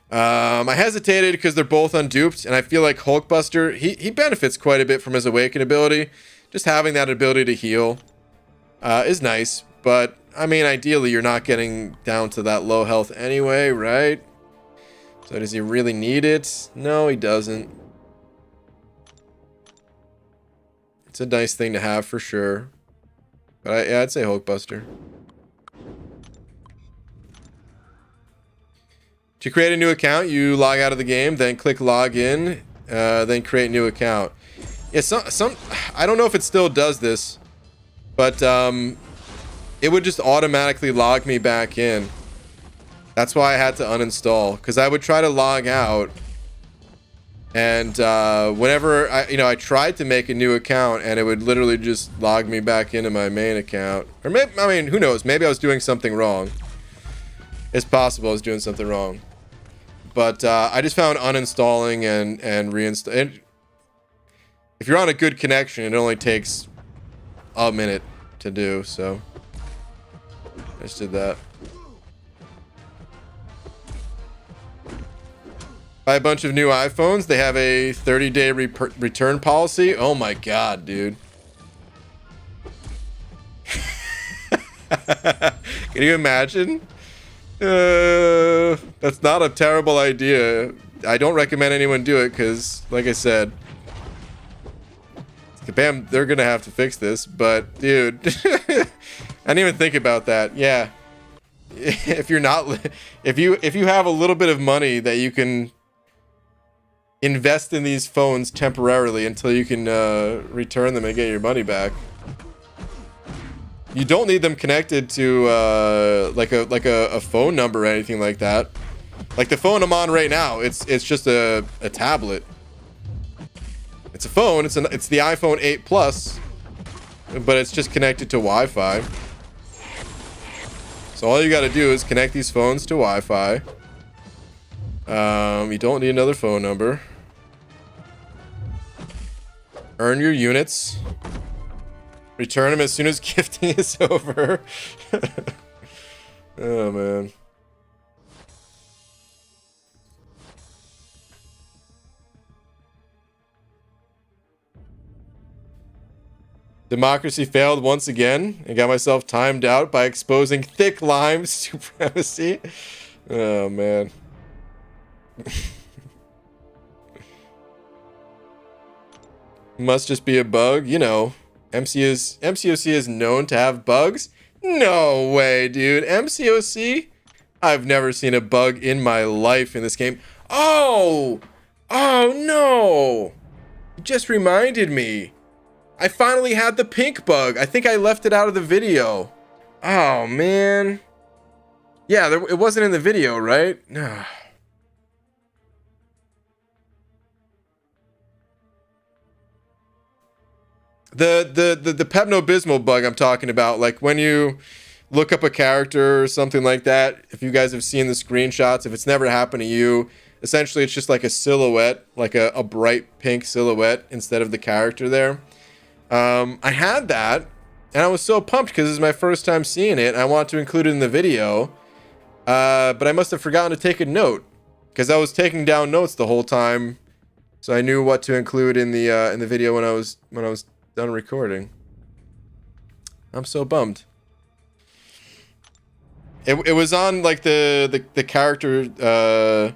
I hesitated because they're both unduped, and I feel like Hulkbuster, he benefits quite a bit from his Awaken ability. Just having that ability to heal is nice, but I mean, ideally, you're not getting down to that low health anyway, right? So does he really need it? No, he doesn't. It's a nice thing to have for sure. But yeah, I'd say Hulkbuster. To create a new account, you log out of the game, then click login, then create new account. Yeah, I don't know if it still does this, but it would just automatically log me back in. That's why I had to uninstall, because I would try to log out, and whenever I tried to make a new account, and it would literally just log me back into my main account. Or maybe, I mean, who knows? Maybe I was doing something wrong. It's possible I was doing something wrong. But I just found uninstalling and reinstalling. If you're on a good connection, it only takes a minute to do, so I just did that. Buy a bunch of new iPhones. They have a 30-day return policy. Oh my god, dude. Can you imagine? That's not a terrible idea. I don't recommend anyone do it because, like I said, bam, they're gonna have to fix this. But dude, I didn't even think about that. Yeah, if you're not, if you have a little bit of money that you can invest in these phones temporarily until you can return them and get your money back. You don't need them connected to like a phone number or anything like that. Like the phone I'm on right now, it's just a tablet. It's a phone. It's the iPhone 8 Plus, but it's just connected to Wi-Fi. So all you got to do is connect these phones to Wi-Fi. You don't need another phone number. Earn your units. Return them as soon as gifting is over. Oh, man. Democracy failed once again. I got myself timed out by exposing thick lime supremacy. Oh, man. Must just be a bug, you know. MCOC is known to have bugs? No way, dude. MCOC? I've never seen a bug in my life in this game. Oh! Oh, no! You just reminded me. I finally had the pink bug. I think I left it out of the video. Oh, man. Yeah, it wasn't in the video, right? No. The Pepto-Bismol bug I'm talking about, like when you look up a character or something like that, if you guys have seen the screenshots, if it's never happened to you, essentially it's just like a silhouette, like a bright pink silhouette instead of the character there. I had that, and I was so pumped because this is my first time seeing it, and I want to include it in the video, but I must have forgotten to take a note, because I was taking down notes the whole time, so I knew what to include in the video when I was done recording. I'm so bummed. It was on like the character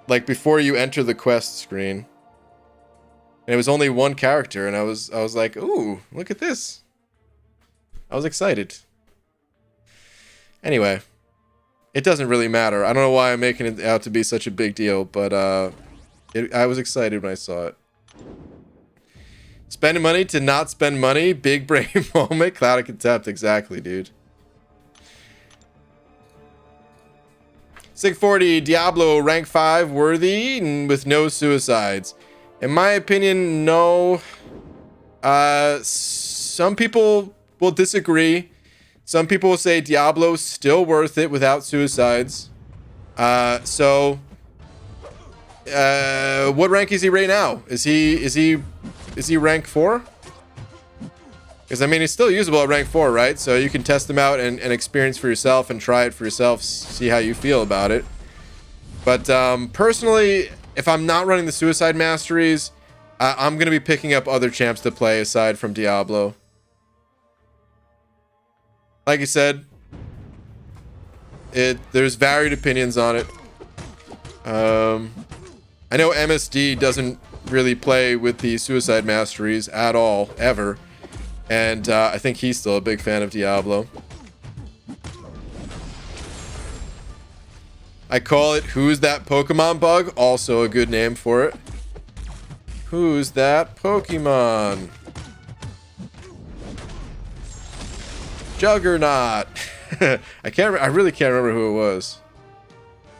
like before you enter the quest screen. And it was only one character, and I was like, ooh, look at this. I was excited. Anyway, it doesn't really matter. I don't know why I'm making it out to be such a big deal, but I was excited when I saw it. Spending money to not spend money. Big brain moment. Cloud of contempt. Exactly, dude. Sig40. Diablo rank 5 worthy with no suicides. In my opinion, no. Some people will disagree. Some people will say Diablo's still worth it without suicides. So what rank is he right now? Is he rank 4? Because I mean, he's still usable at rank 4, right? So you can test him out and experience for yourself and try it for yourself, see how you feel about it. But personally, if I'm not running the suicide masteries, I'm going to be picking up other champs to play aside from Diablo. Like I said, there's varied opinions on it. I know MSD doesn't really play with the suicide masteries at all, ever. And I think he's still a big fan of Diablo. I call it Who's That Pokemon Bug? Also a good name for it. Who's that Pokemon? Juggernaut. I really can't remember who it was.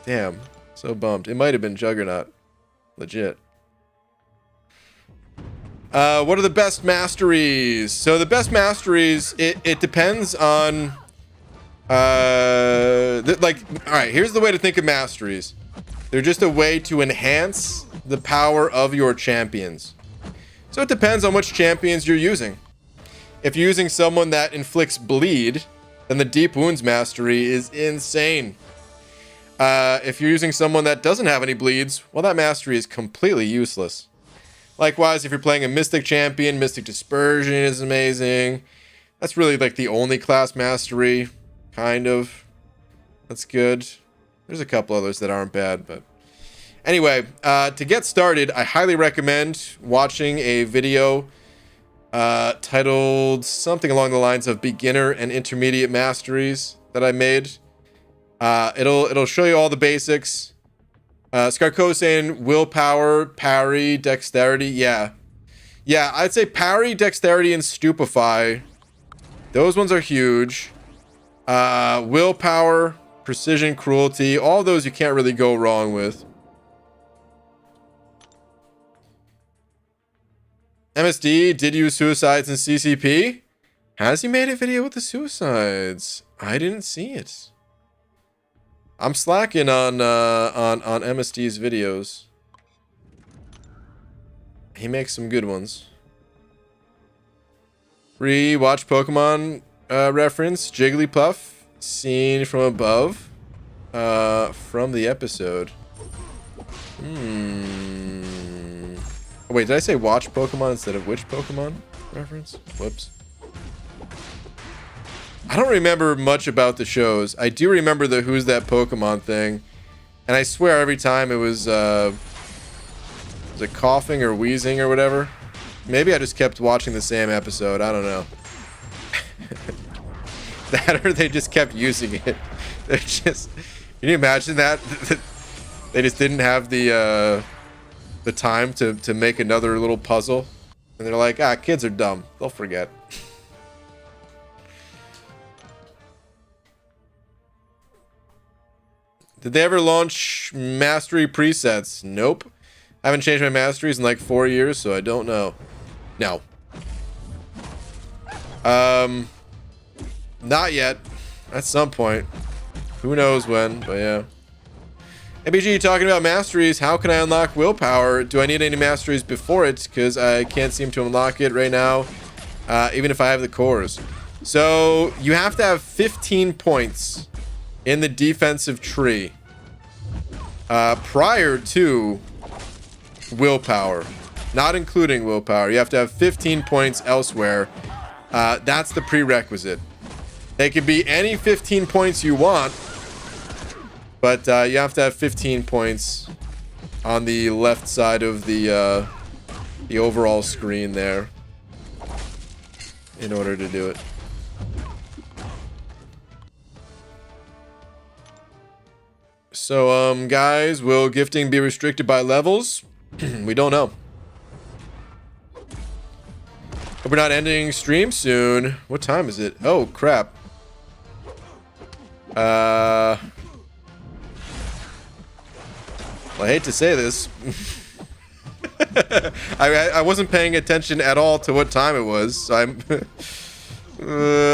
Damn, so bummed. It might have been Juggernaut. Legit. What are the best masteries? So the best masteries, it depends on like, all right, here's the way to think of masteries. They're just a way to enhance the power of your champions. So it depends on which champions you're using. If you're using someone that inflicts bleed, then the deep wounds mastery is insane. If you're using someone that doesn't have any bleeds, well, that mastery is completely useless. Likewise, if you're playing a Mystic champion, Mystic Dispersion is amazing. That's really like the only class mastery, kind of. That's good. There's a couple others that aren't bad, but... Anyway, to get started, I highly recommend watching a video titled something along the lines of Beginner and Intermediate Masteries that I made. It'll show you all the basics. Scarco saying willpower, parry, dexterity. Yeah, I'd say parry, dexterity, and stupefy. Those ones are huge. Willpower, precision, cruelty. All those you can't really go wrong with. MSD did use suicides in CCP. Has he made a video with the suicides? I didn't see it. I'm slacking on MSD's videos. He makes some good ones. Re-watch Pokemon reference. Jigglypuff seen from above from the episode. Wait, did I say watch Pokemon instead of which Pokemon reference? Whoops. I don't remember much about the shows. I do remember the Who's That Pokemon thing. And I swear every time it was it coughing or wheezing or whatever? Maybe I just kept watching the same episode. I don't know. That or they just kept using it. They're just... Can you imagine that? They just didn't have the time to make another little puzzle. And they're like, kids are dumb. They'll forget. Did they ever launch mastery presets? Nope. I haven't changed my masteries in like 4 years, so I don't know. No. Not yet. At some point. Who knows when, but yeah. ABG, talking about masteries, how can I unlock willpower? Do I need any masteries before it? Because I can't seem to unlock it right now, even if I have the cores. So, you have to have 15 points in the defensive tree prior to willpower. Not including willpower. You have to have 15 points elsewhere. That's the prerequisite. They could be any 15 points you want, but you have to have 15 points on the left side of the overall screen there in order to do it. So, guys, will gifting be restricted by levels? We don't know. Hope we're not ending stream soon. What time is it? Oh, crap. Well, I hate to say this. I wasn't paying attention at all to what time it was. So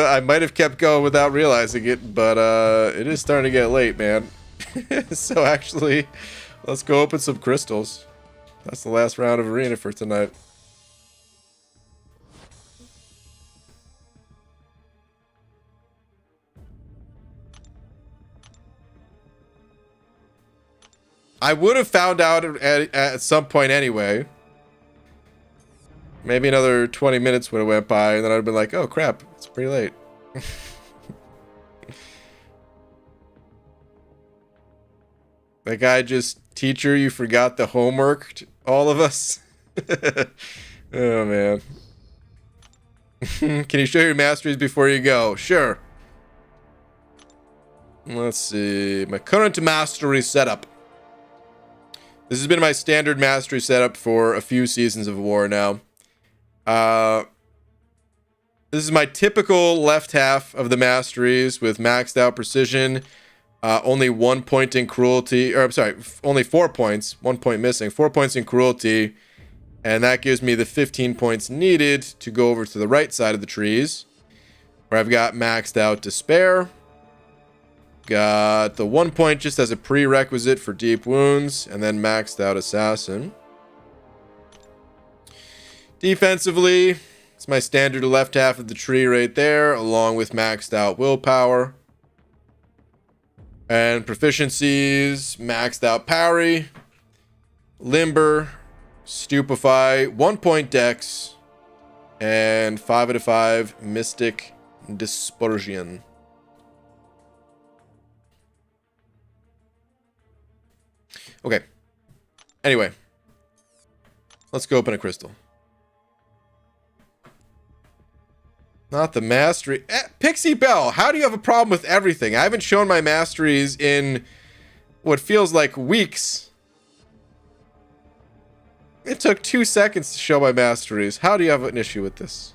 I might have kept going without realizing it, but it is starting to get late, man. So actually, let's go open some crystals. That's the last round of arena for tonight. I would have found out at some point anyway. Maybe another 20 minutes would have went by, and then I'd have been like, oh crap, it's pretty late. That guy just, teacher, you forgot the homework, all of us. Oh man. Can you show your masteries before you go? Sure. Let's see. My current mastery setup. This has been my standard mastery setup for a few seasons of war now. This is my typical left half of the masteries with maxed out precision. Only 1 point in cruelty. Or I'm sorry, only 4 points. 1 point missing. 4 points in cruelty. And that gives me the 15 points needed to go over to the right side of the trees, where I've got maxed out despair. Got the 1 point just as a prerequisite for deep wounds, and then maxed out assassin. Defensively, it's my standard left half of the tree right there, along with maxed out willpower. And proficiencies, maxed out parry, limber, stupefy, 1 point dex, and 5 out of 5 mystic dispersion. Okay. Anyway, let's go open a crystal. Not the mastery. Pixie Bell, how do you have a problem with everything? I haven't shown my masteries in what feels like weeks. It took 2 seconds to show my masteries. How do you have an issue with this?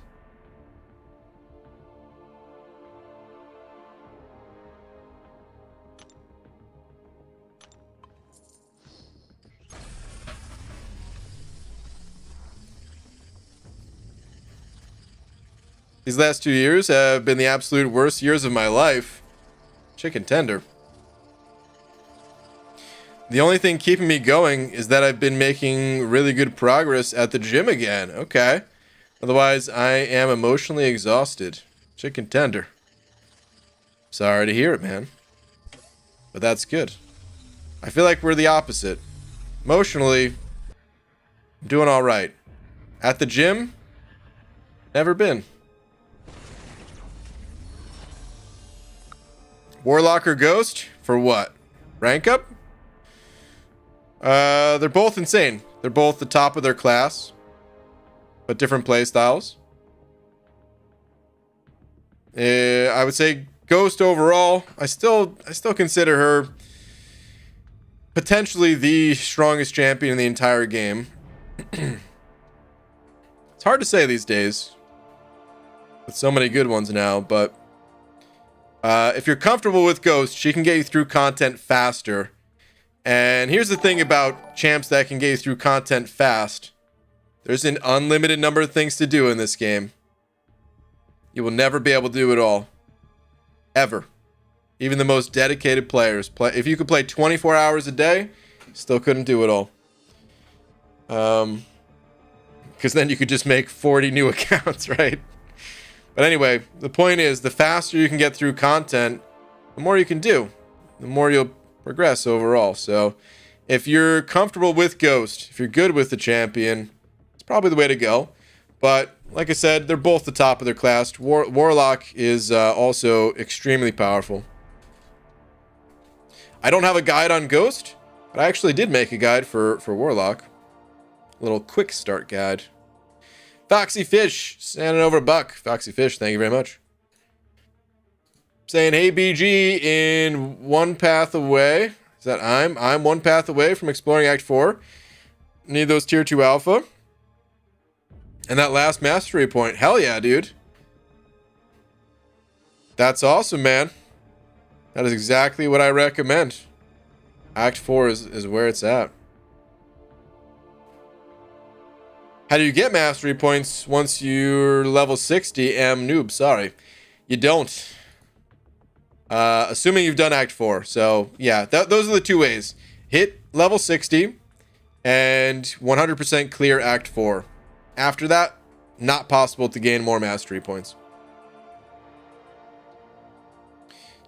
These last 2 years have been the absolute worst years of my life. Chicken tender. The only thing keeping me going is that I've been making really good progress at the gym again. Okay. Otherwise, I am emotionally exhausted. Chicken tender. Sorry to hear it, man. But that's good. I feel like we're the opposite. Emotionally, I'm doing all right. At the gym, never been. Warlock or Ghost? For what? Rank up? They're both insane. They're both the top of their class, but different play styles. I would say Ghost overall. I still consider her potentially the strongest champion in the entire game. It's hard to say these days with so many good ones now, but if you're comfortable with Ghost, she can get you through content faster. And here's the thing about champs that can get you through content fast. There's an unlimited number of things to do in this game. You will never be able to do it all. Ever. Even the most dedicated players. If you could play 24 hours a day, still couldn't do it all. Because then you could just make 40 new accounts, right? But anyway, the point is, the faster you can get through content, the more you can do. The more you'll progress overall. So if you're comfortable with Ghost, if you're good with the champion, it's probably the way to go. But like I said, they're both the top of their class. Warlock is also extremely powerful. I don't have a guide on Ghost, but I actually did make a guide for Warlock. A little quick start guide. Foxy Fish, sending over a buck. Foxy Fish, thank you very much. Saying, hey, BG, in one path away. Is that I'm one path away from exploring Act 4. Need those tier 2 alpha. And that last mastery point. Hell yeah, dude. That's awesome, man. That is exactly what I recommend. Act 4 is where it's at. How do you get mastery points once you're level 60? Noob, sorry. You don't. Assuming you've done Act 4. So, yeah, those are the two ways. Hit level 60 and 100% clear Act 4. After that, not possible to gain more mastery points.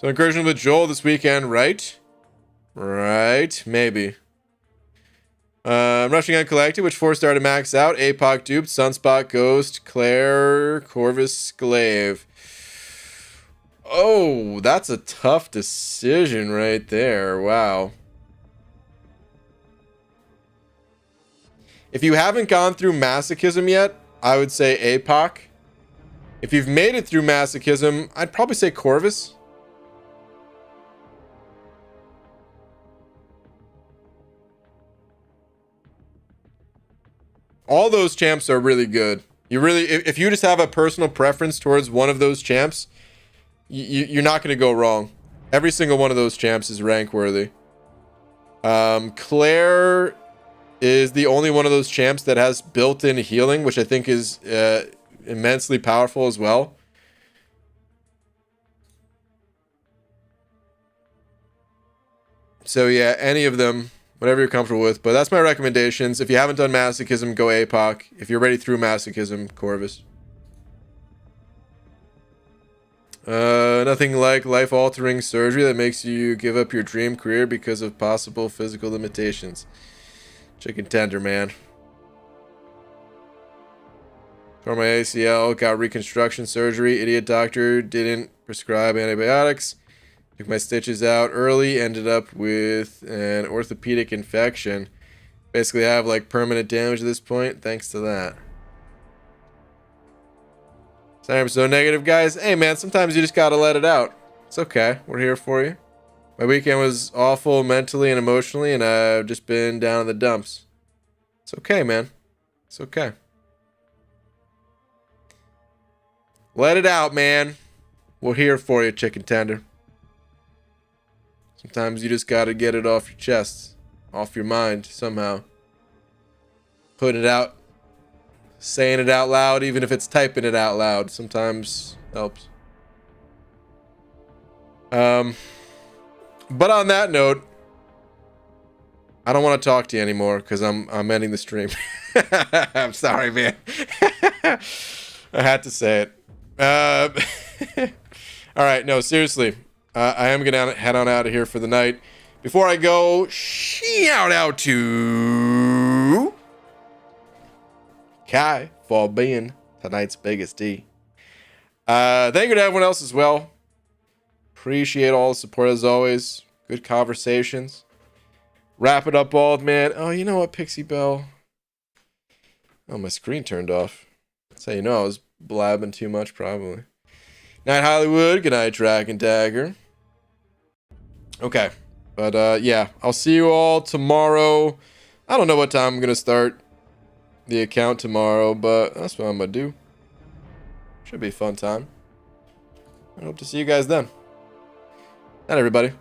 So, incursion with Joel this weekend, right? Right, maybe. I'm rushing on Collective, which 4-star to max out. APOC duped, Sunspot, Ghost, Claire, Corvus, Glaive. Oh, that's a tough decision right there. Wow. If you haven't gone through Masochism yet, I would say APOC. If you've made it through Masochism, I'd probably say Corvus. All those champs are really good. You really, if you just have a personal preference towards one of those champs, you're not going to go wrong. Every single one of those champs is rank worthy. Claire is the only one of those champs that has built-in healing, which I think is immensely powerful as well. So yeah, any of them, whatever you're comfortable with. But that's my recommendations. If you haven't done Masochism, go APOC. If you're ready through Masochism, Corvus. Nothing like life-altering surgery that makes you give up your dream career because of possible physical limitations. Chicken tender, man. Tore my ACL, got reconstruction surgery. Idiot doctor didn't prescribe antibiotics. Took my stitches out early, ended up with an orthopedic infection. Basically, I have like permanent damage at this point, thanks to that. Sorry I'm so negative, guys. Hey, man, sometimes you just gotta let it out. It's okay. We're here for you. My weekend was awful mentally and emotionally, and I've just been down in the dumps. It's okay, man. It's okay. Let it out, man. We're here for you, chicken tender. Sometimes you just gotta get it off your chest, off your mind somehow. Putting it out, saying it out loud, even if it's typing it out loud, sometimes helps. But on that note, I don't want to talk to you anymore because I'm ending the stream. I'm sorry, man. I had to say it. All right, no, seriously. I am gonna head on out of here for the night. Before I go, shout out to Kai for being tonight's biggest D. Thank you to everyone else as well. Appreciate all the support as always. Good conversations. Wrap it up, bald man. Oh, you know what, Pixie Bell? Oh, my screen turned off. That's how you know I was blabbing too much, probably. Night Hollywood. Good night, Dragon Dagger. Okay. But, yeah. I'll see you all tomorrow. I don't know what time I'm going to start the account tomorrow, but that's what I'm going to do. Should be a fun time. I hope to see you guys then. Night, everybody.